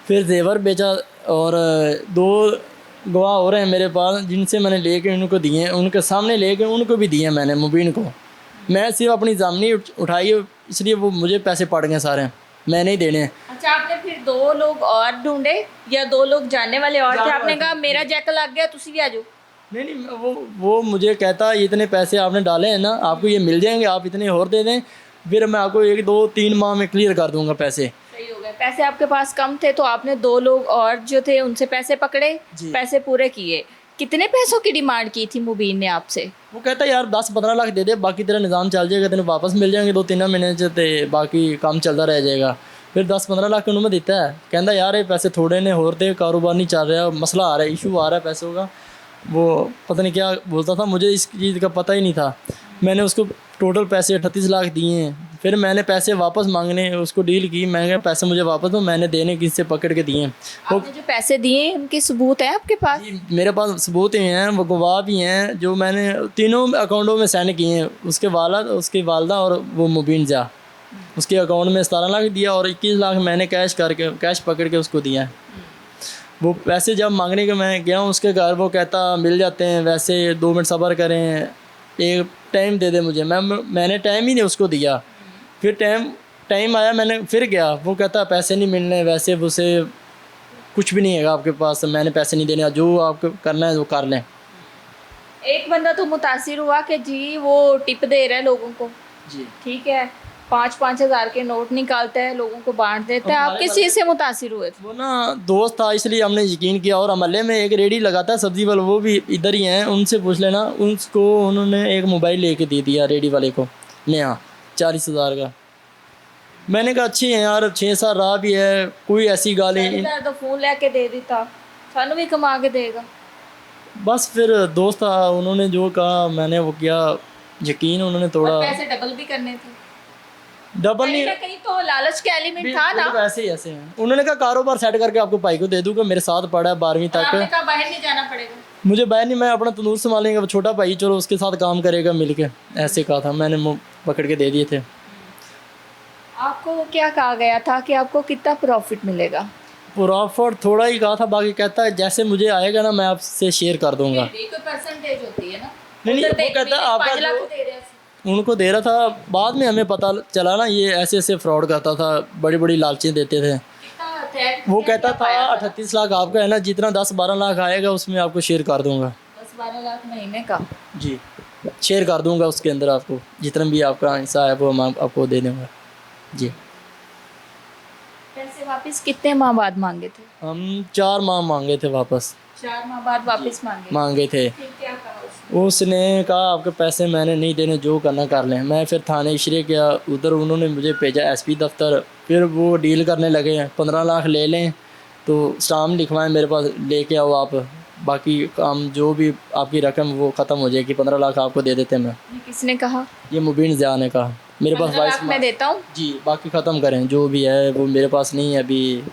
फिर जेवर बेचा, और 2 गवाह हो रहे हैं मेरे पास जिनसे मैंने लेके उनको दिए, उनके सामने लेके उनको भी दिए मैंने मुबीन को। मैं सिर्फ अपनी ज़ामनी उठाई, इसलिए वो मुझे पैसे पड़ गए सारे, मैं नहीं देने। अच्छा आपने फिर 2 लोग और ढूंढे या 2 लोग जानने वाले और थे? आपने कहा मेरा जैक लग गया, तुसी भी आ जाओ? नहीं वो मुझे कहता इतने पैसे आपने डाले हैं ना, आपको ये मिल जाएंगे, आप इतने और दे दें, फिर मैं आपको 1 2 3 माह में क्लियर कर दूंगा पैसे। सही हो गए। पैसे आपके पास कम थे तो आपने 2 लोग और जो थे उनसे पैसे पकड़े, पैसे पूरे किए। कितने पैसों की डिमांड की थी मुबीन ने आपसे? वो कहता यार 10-15 लाख दे दे, बाकी तेरा निज़ाम चल जाएगा, तेरे वापस मिल जाएंगे 2-3 महीने से, बाकी काम चलता रह जाएगा। फिर 10-15 लाख उन्होंने दिता है, कहता यार ये पैसे थोड़े ने होर दे, कारोबार नहीं चल रहा, मसला आ रहा है, इशू आ रहा है पैसों का। वो पता नहीं क्या बोलता था, मुझे इस चीज़ का पता ही नहीं था। मैंने उसको टोटल पैसे 38 लाख दिए हैं। फिर मैंने पैसे वापस मांगने उसको डील की, मैं कहा पैसे मुझे वापस दो, मैंने देने किससे पकड़ के दिए। आपने जो पैसे दिए उनके सबूत हैं आपके पास? मेरे पास सबूत ही हैं, वो गवाह भी हैं, जो मैंने तीनों अकाउंटों में सेंड किए हैं, उसके वालिद, उसकी वालदा और वो मुबीन जा। उसके अकाउंट में 17 लाख दिया और 21 लाख मैंने कैश पकड़ के उसको दिया है। वो पैसे जब मांगने के मैं गया हूँ उसके घर, वो कहता मिल जाते हैं, वैसे 2 मिनट सब्र करें, एक टाइम दे दे मुझे। मैंने टाइम ही नहीं उसको दिया। फिर टाइम आया, मैंने फिर गया, वो कहता पैसे नहीं मिलने, वैसे उसे कुछ भी नहीं है आपके पास, मैंने पैसे नहीं देने, जो आपको करना है वो कर लें। एक बंदा तो मुतासिर हुआ कि जी वो टिप दे रहा है लोगों को, जी ठीक है, 5-5 हज़ार के नोट निकालता है, लोगों को बांट देता है। आप किस चीज़ से मुतासिर हुए थे? वो ना दोस्त था इसलिए हमने यकीन किया। और अमले में एक रेडी लगाता है सब्ज़ी वाला, वो भी इधर ही हैं, उनसे पूछ लेना। उसको उन्होंने एक मोबाइल लेके दे दिया रेडी वाले को, नया 40,000 का। मैंने कहा अच्छी है यार, 6 साल रहा भी है, कोई ऐसी गाली। तो फ़ोन लेके दे देता, सानू भी कमा के देगा। बस फिर दोस्त था, उन्होंने जो कहा मैंने वो किया, यकीन उन्होंने तोड़ा। पैसे डबल भी करने थे, डबल नहीं, कहीं तो लालच के एलिमेंट था ना। ऐसे ही ऐसे हैं। उन्होंने कहा कारोबार सेट करके आपको भाई को दे दूंगा, मेरे साथ पढ़ा है 12वीं तक। आपने कहा बाहर नहीं जाना पड़ेगा। मुझे बाहर नहीं, मैं अपना तंदूर संभालेंगे, वो छोटा भाई चलो उसके साथ काम करेगा मिलके, ऐसे कहा था। मैंने मुँह पकड़ के दे दिए थे। आपको क्या कहा गया था कि आपको कितना प्रॉफिट मिलेगा? प्रॉफिट थोड़ा ही कहा था, बाकी कहता है जैसे मुझे आएगा ना मैं आपसे शेयर कर दूंगा। कोई परसेंटेज होती है ना। नहीं वो कहता है आपका 5 लाख दे रहे हैं। उनको दे रहा था, बाद में हमें पता चला ना ये ऐसे ऐसे फ्रॉड करता था, बड़ी बड़ी लालचें देते थे। वो कहता था 38 लाख आपका है ना, जितना 10-12 लाख आएगा उसमें आपको शेयर कर दूंगा। 10-12 लाख महीने का? जी शेयर कर दूंगा, उसके अंदर आपको जितना भी आपका हिस्सा है वो हम आपको दे दूँगा। जी पैसे वापस कितने माह बाद मांगे थे? हम 4 माह मांगे थे वापस। 4 माह बाद वापस मांगे थे। फिर क्या कहा उसने? उसने कहा आपके पैसे मैंने नहीं देने, जो करना कर लें। मैं फिर थाने इशरे किया, उधर उन्होंने मुझे भेजा SP दफ्तर। फिर वो डील करने लगे हैं, 15 लाख ले लें तो स्टाम्प लिखवाएं मेरे पास, लेके आओ आप, बाकी काम जो भी आपकी रकम वो ख़त्म हो जाएगी, 15 लाख आपको दे देते मैं। ये किसने कहा? ये मुबीन ज़िया ने कहा। मेरे पास 15 लाख मैं देता हूँ जी, बाकी ख़त्म करें, जो भी है वो मेरे पास नहीं है अभी,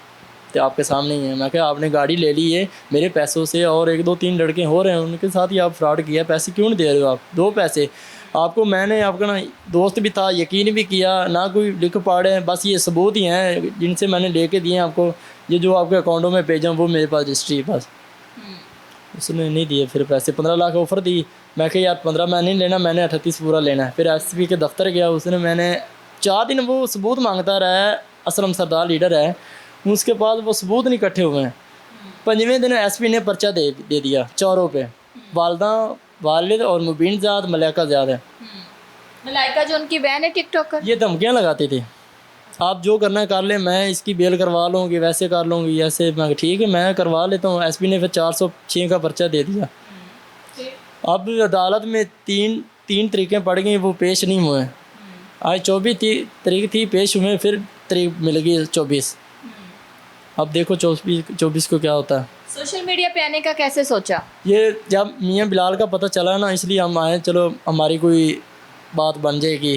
तो आपके सामने ही है। मैं क्या आपने गाड़ी ले ली है मेरे पैसों से, और 1 2 3 लड़के हो रहे हैं उनके साथ ही आप फ्रॉड किया, पैसे क्यों नहीं दे रहे हो आप? 2 पैसे आपको मैंने आपका ना दोस्त भी था, यकीन भी किया, ना कोई लिख पढ़े, बस ये सबूत ही हैं जिनसे मैंने लेके दिए हैं आपको। ये जो आपके अकाउंटों में भेजा वो मेरे पास रजिस्ट्री है पास। उसने नहीं दिए फिर पैसे, 15 लाख ऑफ़र दी। मैं कहा यार 15 मैं नहीं लेना, मैंने 38 पूरा लेना है। फिर एसपी के दफ्तर गया, उसने मैंने 4 दिन वो सबूत मांगता रहा है, असलम सरदार लीडर है, उसके बाद वो सबूत नहीं इकट्ठे हुए हैं। 5वें दिन एसपी ने पर्चा दे दिया चौरों पे, वालदा, वालिद और मुबीन ज़ाद, मलाइका ज़ाद है। मलाइका जो उनकी बहन है टिकटॉकर। ये धमकियाँ लगाती थी, आप जो करना है कर ले, मैं इसकी बेल करवा लूँगी, वैसे कर लूँगी, ऐसे। मैं ठीक है मैं करवा लेता हूँ। एसपी ने फिर 406 का पर्चा दे दिया। अब अदालत में तीन तरीकें पड़ गई, वो पेश नहीं हुए। आज 24 तारीख थी, पेश हुए, फिर तारीख मिल गई 24। अब देखो 24 को क्या होता है। सोशल मीडिया पे आने का कैसे सोचा? ये जब मियाँ बिलाल का पता चला ना, इसलिए हम आए, चलो हमारी कोई बात बन जाएगी,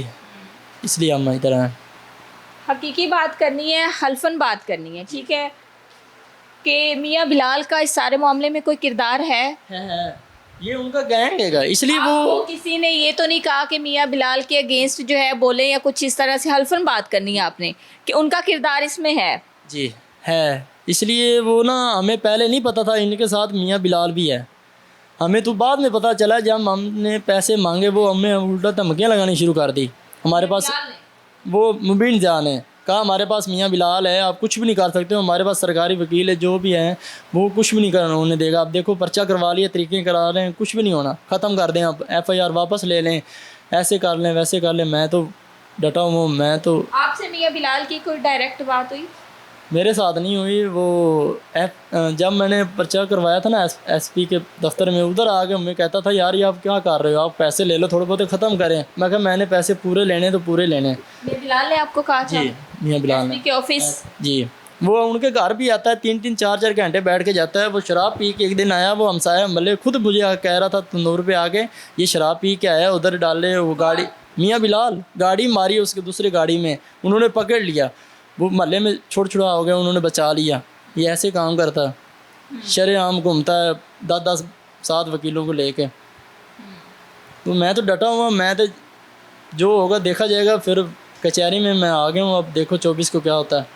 इसलिए हम इधर आए। हकीकी बात करनी है, हल्फन बात करनी है, ठीक है, कि मियाँ बिलाल का इस सारे मामले में कोई किरदार है। ये उनका गैंग है, इसलिए वो आपको किसी ने ये तो नहीं कहा कि मियाँ बिलाल के अगेंस्ट जो है बोले या कुछ इस तरह से? हल्फन बात करनी है आपने कि उनका किरदार इसमें है। जी है, इसलिए वो ना हमें पहले नहीं पता था इनके साथ मियाँ बिलाल भी है। हमें तो बाद में पता चला, जब हमने पैसे मांगे वो हमें उल्टा धमकियाँ लगानी शुरू कर दी। हमारे पास वो मुबीन जान है, कहा हमारे पास मियाँ बिलाल है, आप कुछ भी नहीं कर सकते हो, हमारे पास सरकारी वकील है, जो भी हैं वो कुछ भी नहीं करना उन्हें देगा। आप देखो पर्चा करवा लिया, तरीके करा रहे हैं, कुछ भी नहीं होना, ख़त्म कर दें, आप FIR वापस ले लें, ऐसे कर लें, वैसे कर लें। मैं तो डटा हूँ। मैं तो आपसे मियाँ बिलाल की कोई डायरेक्ट बात हुई? मेरे साथ नहीं हुई। वो जब मैंने पर्चा करवाया था ना SP के दफ्तर में, उधर आके हमें कहता था यार ये आप क्या कर रहे हो, आप पैसे ले लो, थोड़े बहुत ख़त्म करें। मैं कहा मैंने पैसे पूरे लेने तो पूरे लेने। मियाँ बिलाल ने आपको कहा था? जी मियाँ बिलाल ने के ऑफिस। जी, वो उनके घर भी आता है, 3-3 4-4 घंटे बैठ के जाता है। वो शराब पी के एक दिन आया, वो हमसाया मल्ले खुद मुझे कह रहा था तंदूर पे आके, ये शराब पी के आया, उधर डाले वो गाड़ी, मियाँ बिलाल गाड़ी मारी उसके दूसरी गाड़ी में, उन्होंने पकड़ लिया, वो महल्ले में छोड़ छुड़ा हो गया, उन्होंने बचा लिया। ये ऐसे काम करता है, शरेआम घूमता है 10-10 7 वकीलों को लेके। तो मैं तो डटा हुआ, मैं तो जो होगा देखा जाएगा। फिर कचहरी में मैं आ गया हूँ, अब देखो 24 को क्या होता है।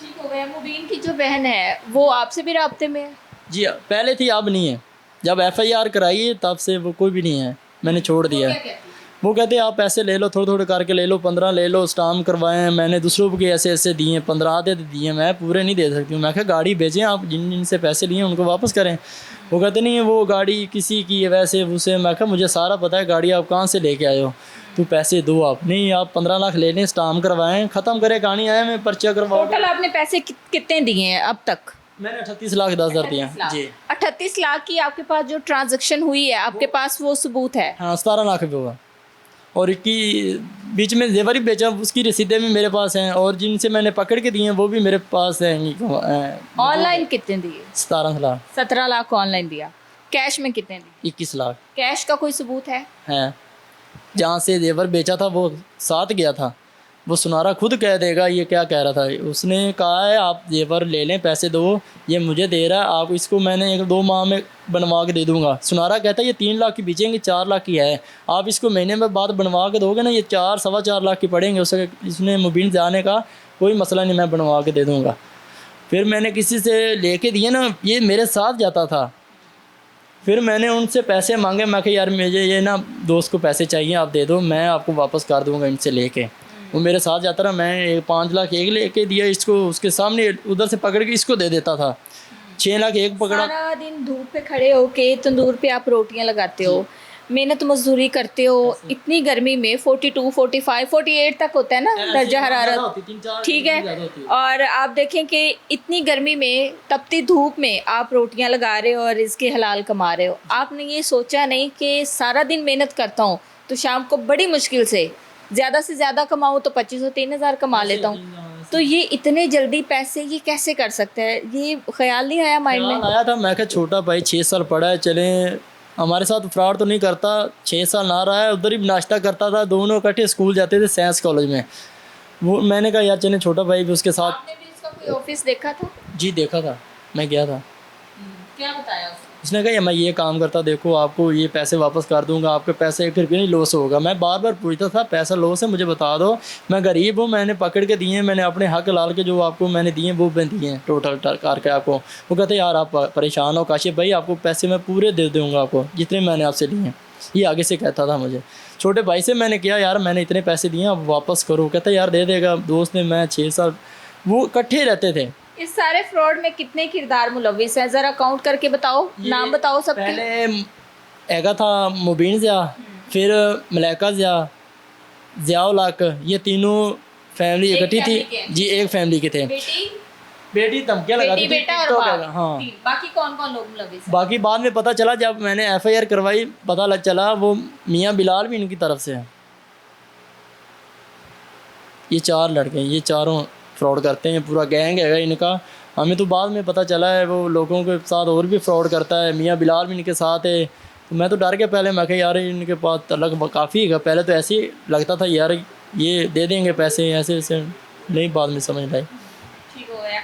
ठीक हो गया। मुबीन की जो बहन है वो आपसे भी राब्ते में है? जी पहले थी, अब नहीं है। जब FIR कराई है तब से वो कोई भी नहीं है, मैंने छोड़ दिया है। वो कहते हैं आप पैसे ले लो, थोड़े थोड़े करके ले लो, 15 ले लो, स्टाम्प करवाए हैं मैंने, दूसरों के ऐसे दिए, 15 आधे दिए, मैं पूरे नहीं दे सकती हूँ। मैं कहा गाड़ी भेजें, आप जिनसे पैसे लिए उनको वापस करें। वो कहते नहीं है वो गाड़ी किसी की है वैसे उसे। मैं कहा मुझे सारा पता है, गाड़ी आप कहाँ से लेके आए हो, तो पैसे दो आप। नहीं आप 15 लाख ले लें, स्टाम्प करवाएं, ख़त्म करें कहानी, आए मैं पर्चा करवाओ। टोटल आपने पैसे कितने दिए हैं अब तक? मैंने 38 लाख 10 हज़ार दिए जी। 38 लाख की आपके पास जो ट्रांजैक्शन हुई है, आपके पास वो सबूत है? हाँ 17 लाख रुपये हुआ। और इनकी बीच में जेवर ही बेचा, उसकी रसीदें भी मेरे पास हैं, और जिनसे मैंने पकड़ के दिए हैं वो भी मेरे पास हैं। ऑनलाइन कितने दिए? 17 लाख। 17 लाख ऑनलाइन दिया। कैश में कितने दिए? 21 लाख। कैश का कोई सबूत है? जहाँ से जेवर बेचा था वो साथ गया था, वो सुनारा खुद कह देगा ये क्या कह रहा था। उसने कहा है आप जेवर ले लें, पैसे दो, ये मुझे दे रहा है, आप इसको मैंने 1-2 माह में बनवा के दे दूंगा। सुनारा कहता है ये 3 लाख की बेचेंगे, 4 लाख की है, आप इसको महीने में बाद बनवा के दोगे ना, ये 4-4.25 लाख की पड़ेंगे। उसने इसने मुबीन जाने का कोई मसला नहीं, मैं बनवा के दे दूँगा। फिर मैंने किसी से लेके दिए ना, ये मेरे साथ जाता था, फिर मैंने उनसे पैसे मांगे। मैं कहा यार मुझे ये ना दोस्त को पैसे चाहिए, आप दे दो, मैं आपको वापस कर दूँगा इनसे लेके। वो मेरे साथ जाता रहा, मैं 5 लाख एक लेके दिया इसको, उसके सामने उधर से पकड़ के इसको दे देता था। 6 लाख एक पकड़ा। सारा दिन धूप पे खड़े होके तंदूर पे आप रोटियां लगाते हो, मेहनत मजदूरी करते हो, इतनी गर्मी में 42, 45, 48 तक होता है ना दर्जा हरारत, ठीक है। और आप देखें कि इतनी गर्मी में, तपती धूप में आप रोटियां लगा रहे हो और इसके हलाल कमा रहे हो। आपने ये सोचा नहीं कि सारा दिन मेहनत करता हूँ तो शाम को बड़ी मुश्किल से ज़्यादा से ज़्यादा कमाऊँ तो 2500-3000 कमा लेता हूँ, तो ये इतने जल्दी पैसे ये कैसे कर सकते हैं? ये ख्याल नहीं आया माइंड में? आया था, मैं कहा छोटा भाई 6 साल पढ़ा है, चले हमारे साथ फ्रॉड तो नहीं करता, 6 साल ना रहा है, उधर ही नाश्ता करता था, दोनों इकट्ठे स्कूल जाते थे साइंस कॉलेज में। वो मैंने कहा यार चले छोटा भाई भी उसके साथ। आपने भी इसका कोई ऑफिस देखा था? जी देखा था, मैं गया था। क्या बताया उसने कहा मैं ये काम करता, देखो आपको ये पैसे वापस कर दूंगा, आपके पैसे 1 रुपये नहीं लॉस होगा। मैं बार बार पूछता था पैसा लॉस है मुझे बता दो, मैं गरीब हूँ, मैंने पकड़ के दिए, मैंने अपने हक लाल के जो आपको मैंने दिए वो मैं दिए हैं टोटल करके आपको। वो कहते यार आप परेशान हो काशिफ भाई, आपको पैसे मैं पूरे दे दूँगा आपको जितने मैंने आपसे लिए हैं। ये आगे से कहता था मुझे। छोटे भाई से मैंने किया यार मैंने इतने पैसे दिए आप वापस करो, कहता यार दे देगा। दोस्त ने मैं 6 साल वो इकट्ठे रहते थे। इस सारे फ्रॉड में कितने किरदार मुलविस हैं, जरा काउंट करके बताओ, नाम बताओ सबके। पहले एगा था मुबीन ज़िया, फिर मलाइका ज़िया, ज़ियाउल हक, ये तीनों फैमिली एक इकट्ठी फैमिली के थी जी, एक फैमिली के थे। बेटी धमकियाँ लगाती बेटी थी बेटा और TikTok बाप, का, हाँ। तीन। बाकी कौन कौन लोग मुलविस हैं? बाकी बाद में पता चला जब मैंने FIR करवाई, पता लग चला वो मियाँ बिलाल भी इनकी तरफ से है। ये 4 लड़के हैं, ये चारों फ्रॉड करते हैं, पूरा गैंग है इनका। हमें तो बाद में पता चला है वो लोगों के साथ और भी फ्रॉड करता है, मियाँ बिलाल भी इनके साथ है। तो मैं तो डर के पहले मैं कहा यार इनके पास तलक काफ़ी है। पहले तो ऐसे ही लगता था यार ये दे देंगे पैसे, ऐसे ऐसे नहीं, बाद में समझ लाई। ठीक हो गया।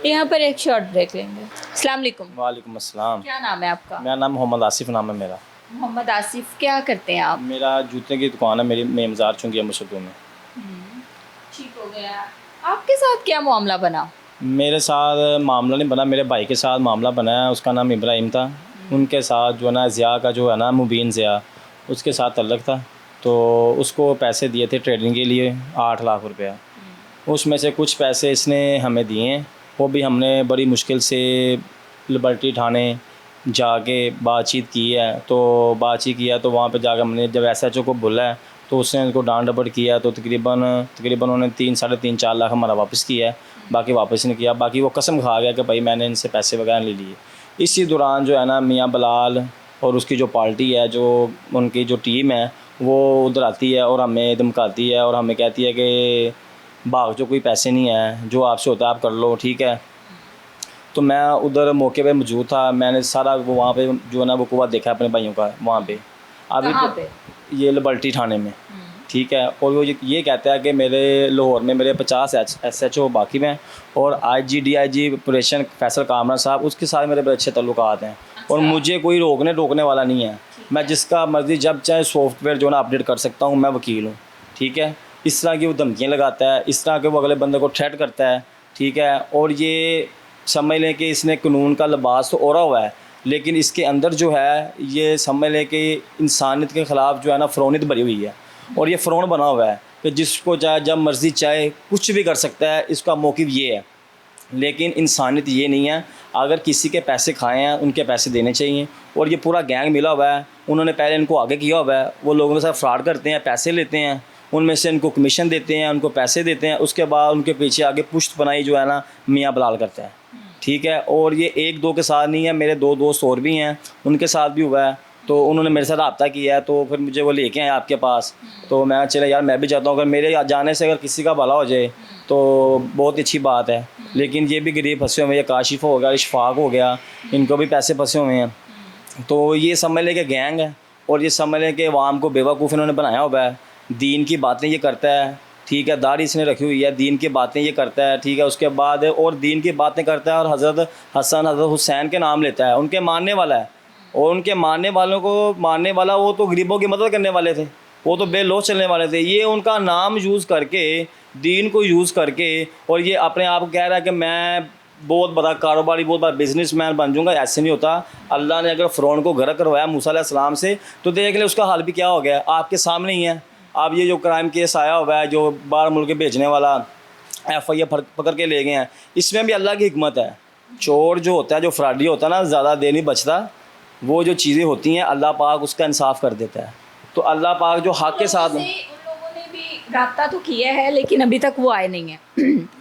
यहाँ पर एक शॉर्ट ब्रेक लेंगे। अस्सलाम वालेकुम। वालेकुम अस्सलाम। क्या नाम है आपका? मेरा नाम मोहम्मद आसिफ नाम है मेरा। मोहम्मद आसिफ, क्या करते हैं आप? मेरा जूते की दुकान है मेरी मेमजार चुंगिया मुसद्दू में। ठीक हो गया। आपके साथ क्या मामला बना? मेरे साथ मामला नहीं बना, मेरे भाई के साथ मामला बना है। उसका नाम इब्राहिम था। उनके साथ जो है ना ज़िया का जो है ना मुबीन ज़िया, उसके साथ तल्लक था। तो उसको पैसे दिए थे ट्रेडिंग के लिए 8 लाख रुपया। उसमें से कुछ पैसे इसने हमें दिए हैं, वो भी हमने बड़ी मुश्किल से लिबर्टी थाने जाके बातचीत की है। तो बातचीत किया तो वहाँ पे जाकर हमने जब SHO को बुलाया तो उसने उनको डांट डपट किया। तो तकरीबन उन्होंने 3 साढ़े 3 4 लाख हमारा वापस किया है, बाकी वापस नहीं किया। बाकी वो कसम खा गया कि भाई मैंने इनसे पैसे वगैरह ले लिए। इसी दौरान जो है ना मियाँ बिलाल और उसकी जो पार्टी है, जो उनकी जो टीम है, वो उधर आती है और हमें धमकाती है और हमें कहती है कि भाग जो, कोई पैसे नहीं है, जो आपसे होता है आप कर लो, ठीक है। तो मैं उधर मौके पे मौजूद था, मैंने सारा वो वहाँ पे जो है ना वकूआ देखा अपने भाइयों का वहाँ पे। कहाँ पे? ये लिबर्टी थाने में, ठीक है। और वो ये कहता है कि मेरे लाहौर में मेरे 50 SHO बाकी में और DIG ऑपरेशन फैसल कामरा साहब, उसके साथ मेरे बड़े अच्छे तल्लुकात हैं। और मुझे कोई रोकने वाला नहीं है। मैं जिसका मर्ज़ी जब चाहे सॉफ्टवेयर जो है ना अपडेट कर सकता हूँ, मैं वकील हूँ, ठीक है। इस तरह की वो धमकियाँ लगाता है, इस तरह के वो अगले बंदे को थ्रेट करता है, ठीक है। और ये समझ लें कि इसने कानून का लिबास तो ओढ़ा हुआ है, लेकिन इसके अंदर जो है ये समझ लें कि इंसानियत के ख़िलाफ़ जो है ना फ़रोनियत भरी हुई है। और ये फ़रोन बना हुआ है कि जिसको चाहे जब मर्ज़ी चाहे कुछ भी कर सकता है। इसका मौक़िफ़ ये है, लेकिन इंसानियत ये नहीं है। अगर किसी के पैसे खाए हैं उनके पैसे देने चाहिए। और ये पूरा गैंग मिला हुआ है, उन्होंने पहले इनको आगे किया हुआ है। वो लोगों के साथ फ्रॉड करते हैं, पैसे लेते हैं, उनमें से इनको कमीशन देते हैं, उनको पैसे देते हैं, उसके बाद उनके पीछे आगे पुश्त बनाई जो है ना मियाँ बिलाल करता है, ठीक है। और ये 1-2 के साथ नहीं है, मेरे 2 दोस्त और भी हैं, उनके साथ भी हुआ है। तो उन्होंने मेरे साथ रब्ता किया है, तो फिर मुझे वो लेके आए आपके पास। तो मैं चले यार मैं भी चाहता हूँ अगर मेरे जाने से अगर किसी का भला हो जाए तो बहुत अच्छी बात है। लेकिन ये भी गरीब फंसे हुए हैं, ये काशिफ हो गया, इशफाक हो गया, इनको भी पैसे फंसे हुए हैं। तो ये समझ लें कि गैंग है और ये समझ लें कि अवाम को बेवकूफ़ इन्होंने बनाया हुआ है। दीन की बातें ये करता है, ठीक है, दाढ़ी इसने रखी हुई है, दीन की बातें ये करता है, ठीक है। उसके बाद और दीन की बातें करता है और हज़रत हसन हज़रत हुसैन के नाम लेता है, उनके मानने वाला है। और उनके मानने वालों को मानने वाला, वो तो गरीबों की मदद करने वाले थे, वो तो बेलौस चलने वाले थे। ये उनका नाम यूज़ करके, दीन को यूज़ करके, और ये अपने आप को कह रहा है कि मैं बहुत बड़ा कारोबारी, बहुत बड़ा बिजनेसमैन बन जाऊंगा। ऐसे नहीं होता। अल्लाह ने अगर फ़िरौन को गर्क करवाया मूसा अलैहिस्सलाम से, तो देख ले उसका हाल भी क्या हो गया, आपके सामने ही है। अब ये जो क्राइम केस आया हुआ है, जो बाहर मुल्क भेजने वाला FIR पकड़ के ले गए हैं, इसमें भी अल्लाह की हिकमत है। चोर जो होता है, जो फ्रॉडी होता है ना, ज़्यादा देर नहीं बचता। वो जो चीज़ें होती हैं अल्लाह पाक उसका इंसाफ कर देता है। तो अल्लाह पाक जो हक़ के साथ, उन लोगों ने भी रब्ता तो किया है लेकिन अभी तक वो आए नहीं है।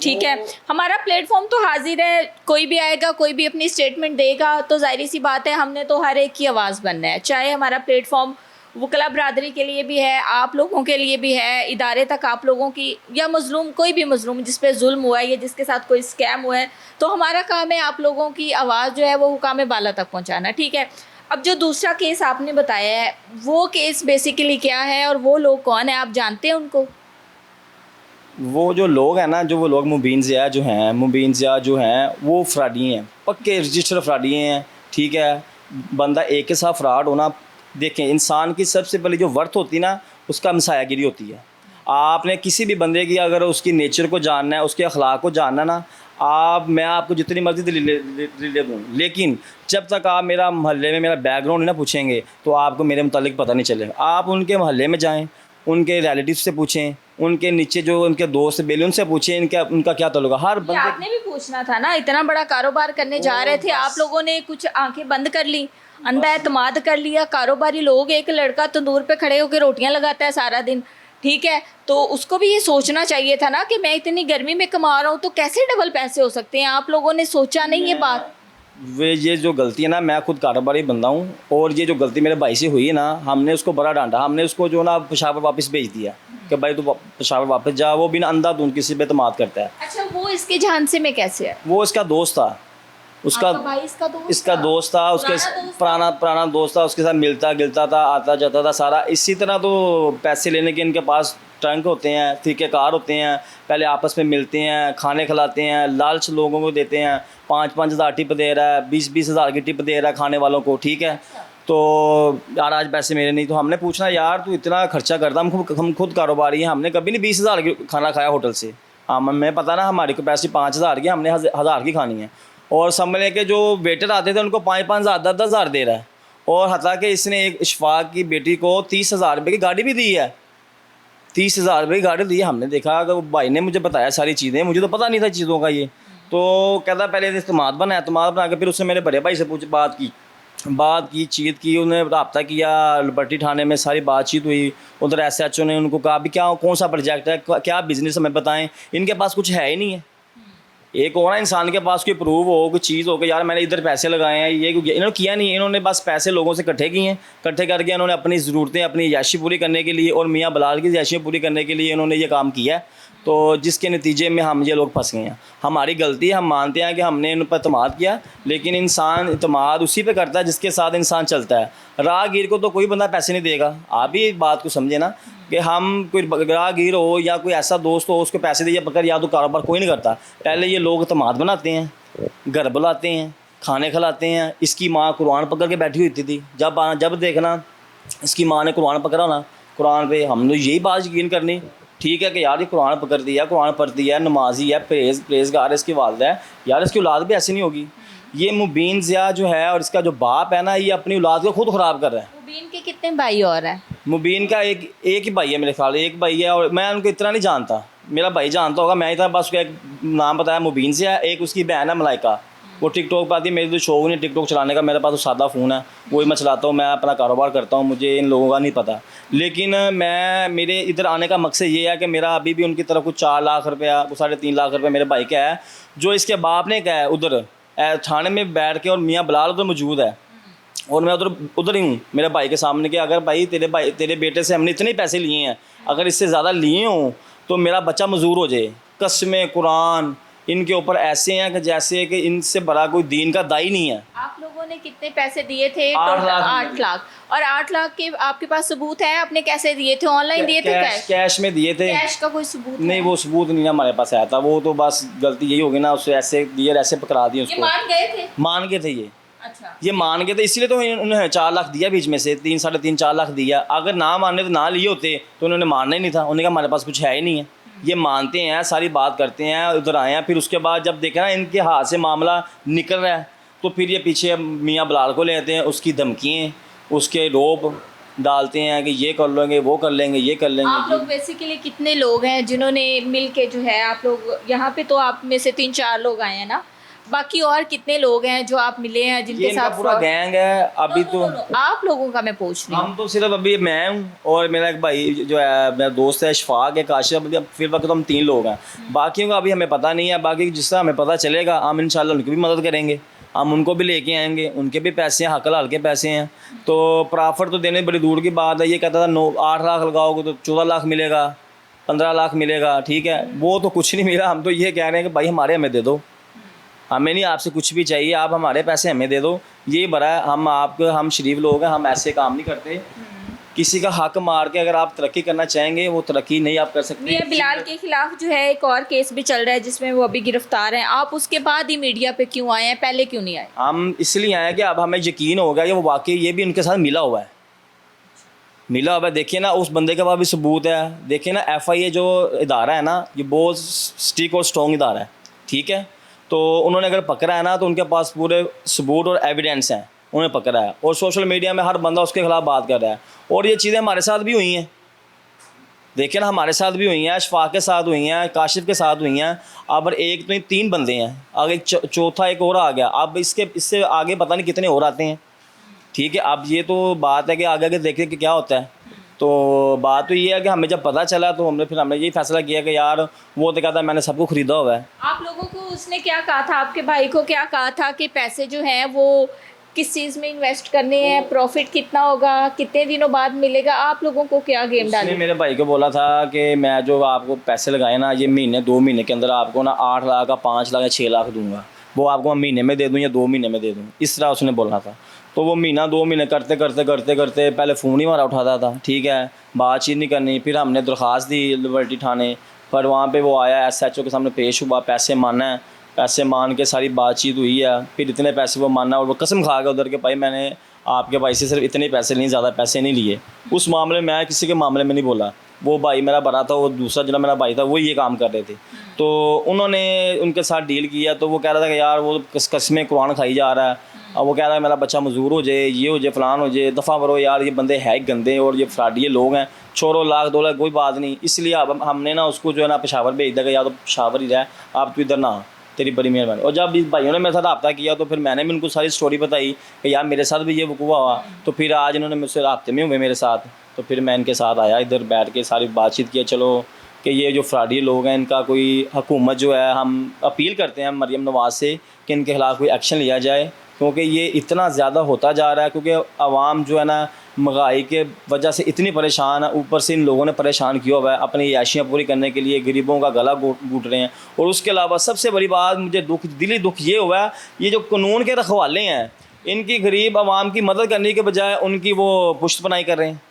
ठीक है, हमारा प्लेटफॉर्म तो हाजिर है, कोई भी आएगा, कोई भी अपनी स्टेटमेंट देगा, तो जाहिर सी बात है हमने तो हर एक की आवाज़ बनना है। चाहे हमारा प्लेटफॉर्म वकला बरादरी के लिए भी है, आप लोगों के लिए भी है, इदारे तक आप लोगों की, या मजलूम, कोई भी मजलूम जिस पे जुल्म हुआ है या जिसके साथ कोई स्कैम हुआ है, तो हमारा काम है आप लोगों की आवाज़ जो है वो हुकाम बाला तक पहुंचाना। ठीक है, अब जो दूसरा केस आपने बताया है, वो केस बेसिकली क्या है और वो लोग कौन है, आप जानते हैं उनको? वो जो लोग हैं ना, जो मुबीन ज़िया जो हैं वो फ्रॉडी हैं, पक्के रजिस्टर फ्रॉडी हैं, ठीक है, बंदा एक के साथ फ्रॉड होना, देखें इंसान की सबसे पहले जो वर्थ होती है ना, उसका हमसायागिरी होती है। आपने किसी भी बंदे की अगर उसकी नेचर को जानना है, उसके अखलाक को जानना ना, मैं आपको जितनी मर्ज़ी दलीलें दूँ, लेकिन जब तक आप मेरा मोहल्ले में मेरा बैकग्राउंड ना पूछेंगे तो आपको मेरे मुतालिक पता नहीं चलेगा। आप उनके मोहल्ले में जाएं, उनके रिलेटिव से पूछें, उनके नीचे जो उनके दोस्त बेले उनसे पूछें उनका क्या ताल्लुक है। हर ये बंदे आपने भी पूछना था ना, इतना बड़ा कारोबार करने जा रहे थे आप लोगों ने, कुछ आंखें बंद कर ली, अंधा एतमाद कर लिया। कारोबारी लोग, एक लड़का तंदूर पे खड़े होकर रोटियां लगाता है सारा दिन, ठीक है, तो उसको भी ये सोचना चाहिए था ना कि मैं इतनी गर्मी में कमा रहा हूँ तो कैसे डबल पैसे हो सकते हैं। आप लोगों ने सोचा नहीं ये बात? ये जो गलती है ना, मैं खुद कारोबारी बंदा हूँ, और ये जो गलती मेरे भाई से हुई है ना, हमने उसको बड़ा डांटा। हमने उसको जो ना पेशावर वापस भेज दिया कि भाई तू पेशावर वापस जा। वो बिना अंधाधुंध किसी पे एतमाद करता है। अच्छा, वो इसके झांसे में कैसे है? वो इसका दोस्त था, उसका आपका भाई इसका दोस्त था, उसके पुराना दोस्त था, उसके साथ मिलता गिलता था, आता जाता था सारा। इसी तरह तो पैसे लेने के इनके पास ट्रंक होते हैं, तरीक़ेकार होते हैं, पहले आपस में मिलते हैं, खाने खिलाते हैं, लालच लोगों को देते हैं, 5-5 हज़ार टिप दे रहा है, 20-20 हज़ार की टिप दे रहा है खाने वालों को, ठीक है। तो यार आज पैसे मेरे नहीं, तो हमने पूछना यार तू इतना खर्चा करता, हम खुद कारोबारी हैं, हमने कभी नहीं 20 हज़ार की खाना खाया होटल से। हमें पता ना हमारी कैपेसिटी 5 हज़ार की, हमने 1,000 की खानी है। और समझ लें कि जो वेटर आते थे उनको 5-5 हज़ार 10-10 हज़ार दे रहा है। और हता कि इसने एक इशफाक की बेटी को 30 हज़ार रुपये की गाड़ी भी दी है, 30 हज़ार रुपये की गाड़ी दी है। हमने देखा कि भाई ने मुझे बताया सारी चीज़ें, मुझे तो पता नहीं था चीज़ों का। ये तो कहता पहले एतमाद बना के फिर उसने मेरे बड़े भाई से बात की चीत की, उन्हें रब्ता किया, लिबर्टी थाने में सारी बातचीत हुई। उधर SHO ने उनको कहा भी क्या कौन सा प्रोजेक्ट है, क्या बिज़नेस हमें बताएं। इनके पास कुछ है ही नहीं है। एक हो ना इंसान के पास कोई प्रूफ हो, कोई चीज़ हो कि यार मैंने इधर पैसे लगाए हैं, ये इन्होंने किया नहीं। इन्होंने बस पैसे लोगों से इकट्ठे किए हैं, इकट्ठे करके इन्होंने अपनी ज़रूरतें, अपनी याशी पूरी करने के लिए और मियाँ बलाल की याशियाँ पूरी करने के लिए इन्होंने ये काम किया है। तो जिसके नतीजे में हम ये लोग फंस गए हैं। हमारी गलती है, हम मानते हैं कि हमने इन पर एतमाद किया, लेकिन इंसान एतमाद उसी पे करता है जिसके साथ इंसान चलता है। राहगीर को तो कोई बंदा पैसे नहीं देगा। आप भी एक बात को समझे ना कि हम कोई राहगीर हो या कोई ऐसा दोस्त हो उसको पैसे दीजिए पकड़ या तो कारोबार कोई नहीं करता। पहले ये लोग एतमाद बनाते हैं, घर बुलाते हैं, खाने खिलाते हैं। इसकी माँ कुरान पकड़ के बैठी हुई थी, जब देखना इसकी माँ ने कुरान पकड़ा ना, कुरान पे हमने यही बात यकीन करनी, ठीक है कि यार ये कुरान पकड़ दिया, कुरान पढ़ती है, नमाजी है, परहेज़गार है, इसकी वालदा है, यार इसकी औलाद भी ऐसी नहीं होगी। ये मुबीन ज़िया जो है और इसका जो बाप है ना, ये अपनी औलाद को खुद ख़राब कर रहा है। मुबीन के कितने भाई और हैं? मुबीन का एक ही भाई है मेरे ख्याल, एक भाई है, और मैं उनको इतना नहीं जानता। मेरा भाई जानता होगा, मैं इतना बस उसका एक नाम बताया मुबीन ज़िया। एक उसकी बहन है मलाइका, वो टिकटॉक पर आती है। मेरी तो शौक नहीं टिकटॉक चलाने का, मेरे पास तो सादा फ़ोन है, वही मैं चलाता हूँ, मैं अपना कारोबार करता हूँ, मुझे इन लोगों का नहीं पता। लेकिन मेरे इधर आने का मकसद ये है कि मेरा अभी भी उनकी तरफ कुछ 4 लाख रुपया, 3.5 लाख रुपये मेरे भाई का है, जो इसके बाप ने कहा है उधर थाने में बैठ के, और मियाँ बलाल उधर मौजूद है और मैं उधर ही हूँ मेरे भाई के सामने कि अगर भाई तेरे बेटे से हमने इतने पैसे लिए हैं, अगर इससे ज़्यादा लिए हों तो मेरा बच्चा मजूर हो जाए। कसमें कुरान इनके ऊपर ऐसे हैं कि जैसे कि इनसे बड़ा कोई दीन का दाई नहीं है। आप लोगों ने कितने पैसे दिए थे? 8 लाख। 8 लाख। और 8 लाख के आपके पास सबूत है? आपने कैसे दिए थे? ऑनलाइन दिए थे? कैश में दिए थे। कैश का कोई सबूत नहीं, वो सबूत नहीं हमारे पास आया था। वो तो बस गलती यही होगी ना, उससे ऐसे दिए, ऐसे पकड़ा दिए ये उसको। मान गए थे? ये अच्छा, ये मान गए थे, इसलिए तो उन्होंने 4 लाख दिया, बीच में से 3, 3.5, 4 लाख दिया। अगर ना मानने तो ना लिए होते तो उन्होंने मानना ही नहीं था। उन्होंने कहा हमारे पास कुछ है ही नहीं है। ये मानते हैं, सारी बात करते हैं, उधर आए हैं। फिर उसके बाद जब देखा ना इनके हाथ से मामला निकल रहा है, तो फिर ये पीछे मियाँ बलाल को लेते हैं, उसकी धमकियाँ, उसके रोब डालते हैं कि ये कर लेंगे, वो कर लेंगे, ये कर लेंगे। आप लोग बेसिकली कितने लोग हैं जिन्होंने मिल के जो है, आप लोग यहाँ पे तो आप में से 3-4 लोग आए हैं ना, बाकी और कितने लोग हैं जो आप मिले हैं जिनके ये इनका साथ पूरा गैंग है अभी तो। आप लोगों का मैं पूछ रही हूँ। हम तो सिर्फ अभी मैं हूँ और मेरा एक भाई जो है, मेरा दोस्त है इशफाक है, काशिफ। फिर वक्त हम 3 लोग हैं, बाकियों का अभी हमें पता नहीं है। बाकी जिस तरह हमें पता चलेगा हम इंशाल्लाह उनकी भी मदद करेंगे, हम उनको भी लेके आएंगे, उनके भी पैसे हैं, हक हलाल के पैसे हैं। तो प्रॉफिट तो देने बड़ी दूर की बात है। ये कहता था 8 लाख लगाओगे तो 14 लाख मिलेगा, 15 लाख मिलेगा, ठीक है। वो तो कुछ नहीं मिला। हम तो ये कह रहे हैं कि भाई हमें दे दो, हमें नहीं आपसे कुछ भी चाहिए, आप हमारे पैसे हमें दे दो। ये बड़ा है, हम शरीफ लोग हैं, हम ऐसे काम नहीं करते, किसी का हक मार के अगर आप तरक्की करना चाहेंगे वो तरक्की नहीं आप कर सकते। मियां बिलाल के खिलाफ जो है एक और केस भी चल रहा है जिसमें वो अभी गिरफ्तार हैं, आप उसके बाद ही मीडिया पे क्यों आए हैं, पहले क्यों नहीं आए? हम इसलिए आए हैं कि अब हमें यकीन हो गया कि वो वाकई ये भी उनके साथ मिला हुआ है। देखिए ना उस बंदे के पास भी सबूत है। देखिए ना FIA जो इदारा है ना ये बहुत स्ट्रिक्ट और स्ट्रॉन्ग इदारा है, ठीक है। तो उन्होंने अगर पकड़ा है ना तो उनके पास पूरे सबूत और एविडेंस हैं, उन्हें पकड़ा है। और सोशल मीडिया में हर बंदा उसके खिलाफ बात कर रहा है। और ये चीज़ें हमारे साथ भी हुई हैं, देखिए ना हमारे साथ भी हुई हैं, अशफाक के साथ हुई हैं, काशिफ के साथ हुई हैं। अब एक तो 3 बंदे हैं, आगे चौथा एक और आ गया। अब इससे आगे पता नहीं कितने और आते हैं, ठीक है। अब ये तो बात है कि आगे देखें कि क्या होता है। तो बात तो ये है कि हमें जब पता चला तो हमने यही फैसला किया कि यार वो तो कहता है मैंने सबको ख़रीदा हुआ है। आप लोगों को उसने क्या कहा था, आपके भाई को क्या कहा था कि पैसे जो हैं वो किस चीज़ में इन्वेस्ट करने हैं, प्रॉफिट कितना होगा, कितने दिनों बाद मिलेगा, आप लोगों को क्या गेम डाली? मेरे भाई को बोला था कि मैं जो आपको पैसे लगाए ना ये महीने 2 महीने के अंदर आपको ना 8 लाख का 5 लाख या 6 लाख दूंगा, वो आपको मैं महीने में दे दूँ या 2 महीने में दे दूँ, इस तरह उसने बोला था। तो वो महीना 2 महीने करते पहले फ़ोन ही हमारा उठाता था, ठीक है, बातचीत नहीं करनी। फिर हमने दरख्वास्त दी लिबर्टी थाने पर, वहाँ पे वो आया SHO के सामने पेश हुआ, पैसे माना है, पैसे मान के सारी बातचीत हुई है। फिर इतने पैसे वो माना और वो कसम खा गया उधर के भाई मैंने आपके भाई से सिर्फ इतने पैसे नहीं, ज़्यादा पैसे नहीं लिए। उस मामले में मैं किसी के मामले में नहीं बोला, वो भाई मेरा बड़ा था, वो दूसरा जो मेरा भाई था वो ये काम कर रहे थे। तो उन्होंने उनके साथ डील किया। तो वो कह रहा था कि यार वो कसमें कुरान खाई जा रहा है, और वो कह रहा है मेरा बच्चा मजदूर हो जाए, ये हो जाए, फ़लान हो जाए, दफ़ा करो यार, ये बंदे हैं गंदे और ये फ्राडिये लोग हैं, छोड़ो, लाख 2 लाख कोई बात नहीं। इसलिए अब हमने ना उसको जो है ना पेशावर भेज दिया कि या तो पेशावर ही रहे, आप तो इधर ना आ, तेरी बड़ी मेहरबानी। और जब इस भाइयों ने मेरे साथ रब्ता किया तो फिर मैंने भी उनको सारी स्टोरी बताई कि यार मेरे साथ भी ये वकूआ हुआ। तो फिर आज इन्होंने मुझसे रब्ते में हुए मेरे साथ, तो फिर मैं इनके साथ आया, इधर बैठ के सारी बातचीत किया। चलो कि ये जो फ्राडी लोग हैं इनका कोई हुकूमत जो है, हम अपील करते हैं मरीम नवाज़ से कि इनके खिलाफ़ कोई एक्शन लिया जाए, क्योंकि ये इतना ज़्यादा होता जा रहा है। क्योंकि आवाम जो है ना महंगाई के वजह से इतनी परेशान है, ऊपर से इन लोगों ने परेशान किया हुआ है, अपनी याशियाँ पूरी करने के लिए गरीबों का गला घूट रहे हैं। और उसके अलावा सबसे बड़ी बात मुझे दिली दुख ये हुआ है, ये जो कानून के रखवाले हैं इनकी गरीब आवाम की मदद करने के बजाय उनकी वो पुश्तपनाही कर रहे हैं।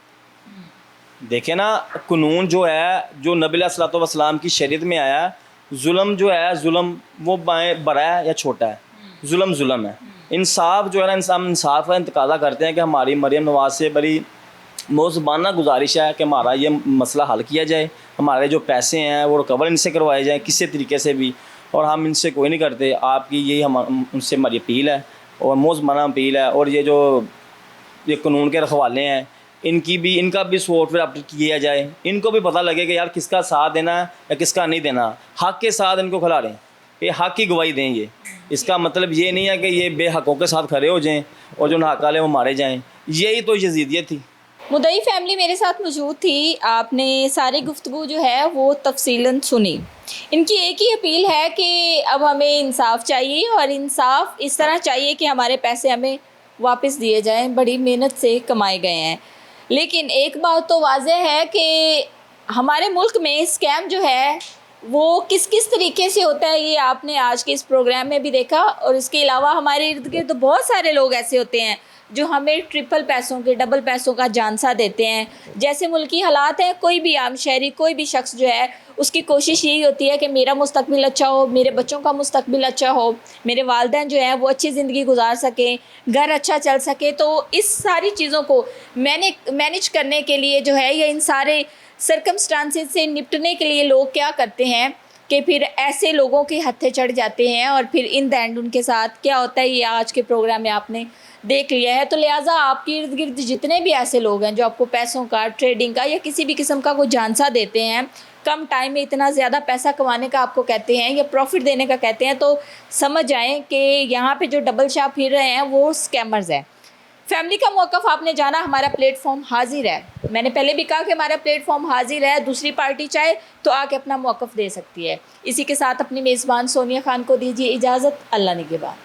देखें ना कानून जो है, जो नबी अलैहिस्सलातु वस्सलाम की शरीयत में आया, जुल्म जो है, जुल्म वो बड़ा है या छोटा है, जुल्म है। इंसाफ जो है ना, हम इंसाफ का इंतकादा करते हैं कि हमारी मरीम नवाज़ से बड़ी मौज़ूबाना गुजारिश है कि हमारा ये मसला हल किया जाए, हमारे जो पैसे हैं वो रिकवर इनसे करवाए जाएँ किसी तरीके से भी। और हम इनसे कोई नहीं करते, आपकी यही हम उनसे हमारी अपील है और मौज़ूबाना अपील है। और ये कानून के रखवाले हैं इनका भी सपोर्ट फिर अपडेट किया जाए, इनको भी पता लगे कि यार किसका साथ देना है या किसका नहीं देना। हक़ के साथ इनको खड़ा रहें, ये हक़ की गवाही दें। ये इसका मतलब ये नहीं है कि ये बेहकों के साथ खड़े हो जाएं और जो नाहक वाले वो मारे जाएं। यही तो यजीदियत थी। मुदई फैमिली मेरे साथ मौजूद थी, आपने सारी गुफ्तगू जो है वो तफसीलन सुनी। इनकी एक ही अपील है कि अब हमें इंसाफ चाहिए और इंसाफ इस तरह चाहिए कि हमारे पैसे हमें वापस दिए जाएं, बड़ी मेहनत से कमाए गए हैं। लेकिन एक बात तो वाज़ेह है कि हमारे मुल्क में स्कैम जो है वो किस किस तरीके से होता है, ये आपने आज के इस प्रोग्राम में भी देखा। और इसके अलावा हमारे इर्द गिर्द तो बहुत सारे लोग ऐसे होते हैं जो हमें ट्रिपल पैसों के, डबल पैसों का झांसा देते हैं। जैसे मुल्की हालात हैं, कोई भी आम शहरी, कोई भी शख्स जो है उसकी कोशिश यही होती है कि मेरा मुस्तकबिल अच्छा हो, मेरे बच्चों का मुस्तकबिल अच्छा हो, मेरे वालिदैन जो हैं वो अच्छी ज़िंदगी गुजार सकें, घर अच्छा चल सके। तो इस सारी चीज़ों को मैनेज करने के लिए जो है, या इन सारे सर्कमस्टांसेस से निपटने के लिए लोग क्या करते हैं कि फिर ऐसे लोगों के हत्थे चढ़ जाते हैं और फिर इन द एंड उनके साथ क्या होता है ये आज के प्रोग्राम में आपने देख लिया है। तो लिहाजा आपके इर्द गिर्द जितने भी ऐसे लोग हैं जो आपको पैसों का, ट्रेडिंग का या किसी भी किस्म का कोई झांसा देते हैं, कम टाइम में इतना ज़्यादा पैसा कमाने का आपको कहते हैं या प्रॉफिट देने का कहते हैं, तो समझ जाएं कि यहाँ पे जो डबल शाह फिर रहे हैं वो स्कैमर्स हैं। फैमिली का मौक़िफ़ आपने जाना, हमारा प्लेटफॉर्म हाजिर है। मैंने पहले भी कहा कि हमारा प्लेटफॉर्म हाजिर है, दूसरी पार्टी चाहे तो आके अपना मौक़िफ़ दे सकती है। इसी के साथ अपनी मेज़बान सोनिया खान को दीजिए इजाज़त। अल्लाह निगहबान।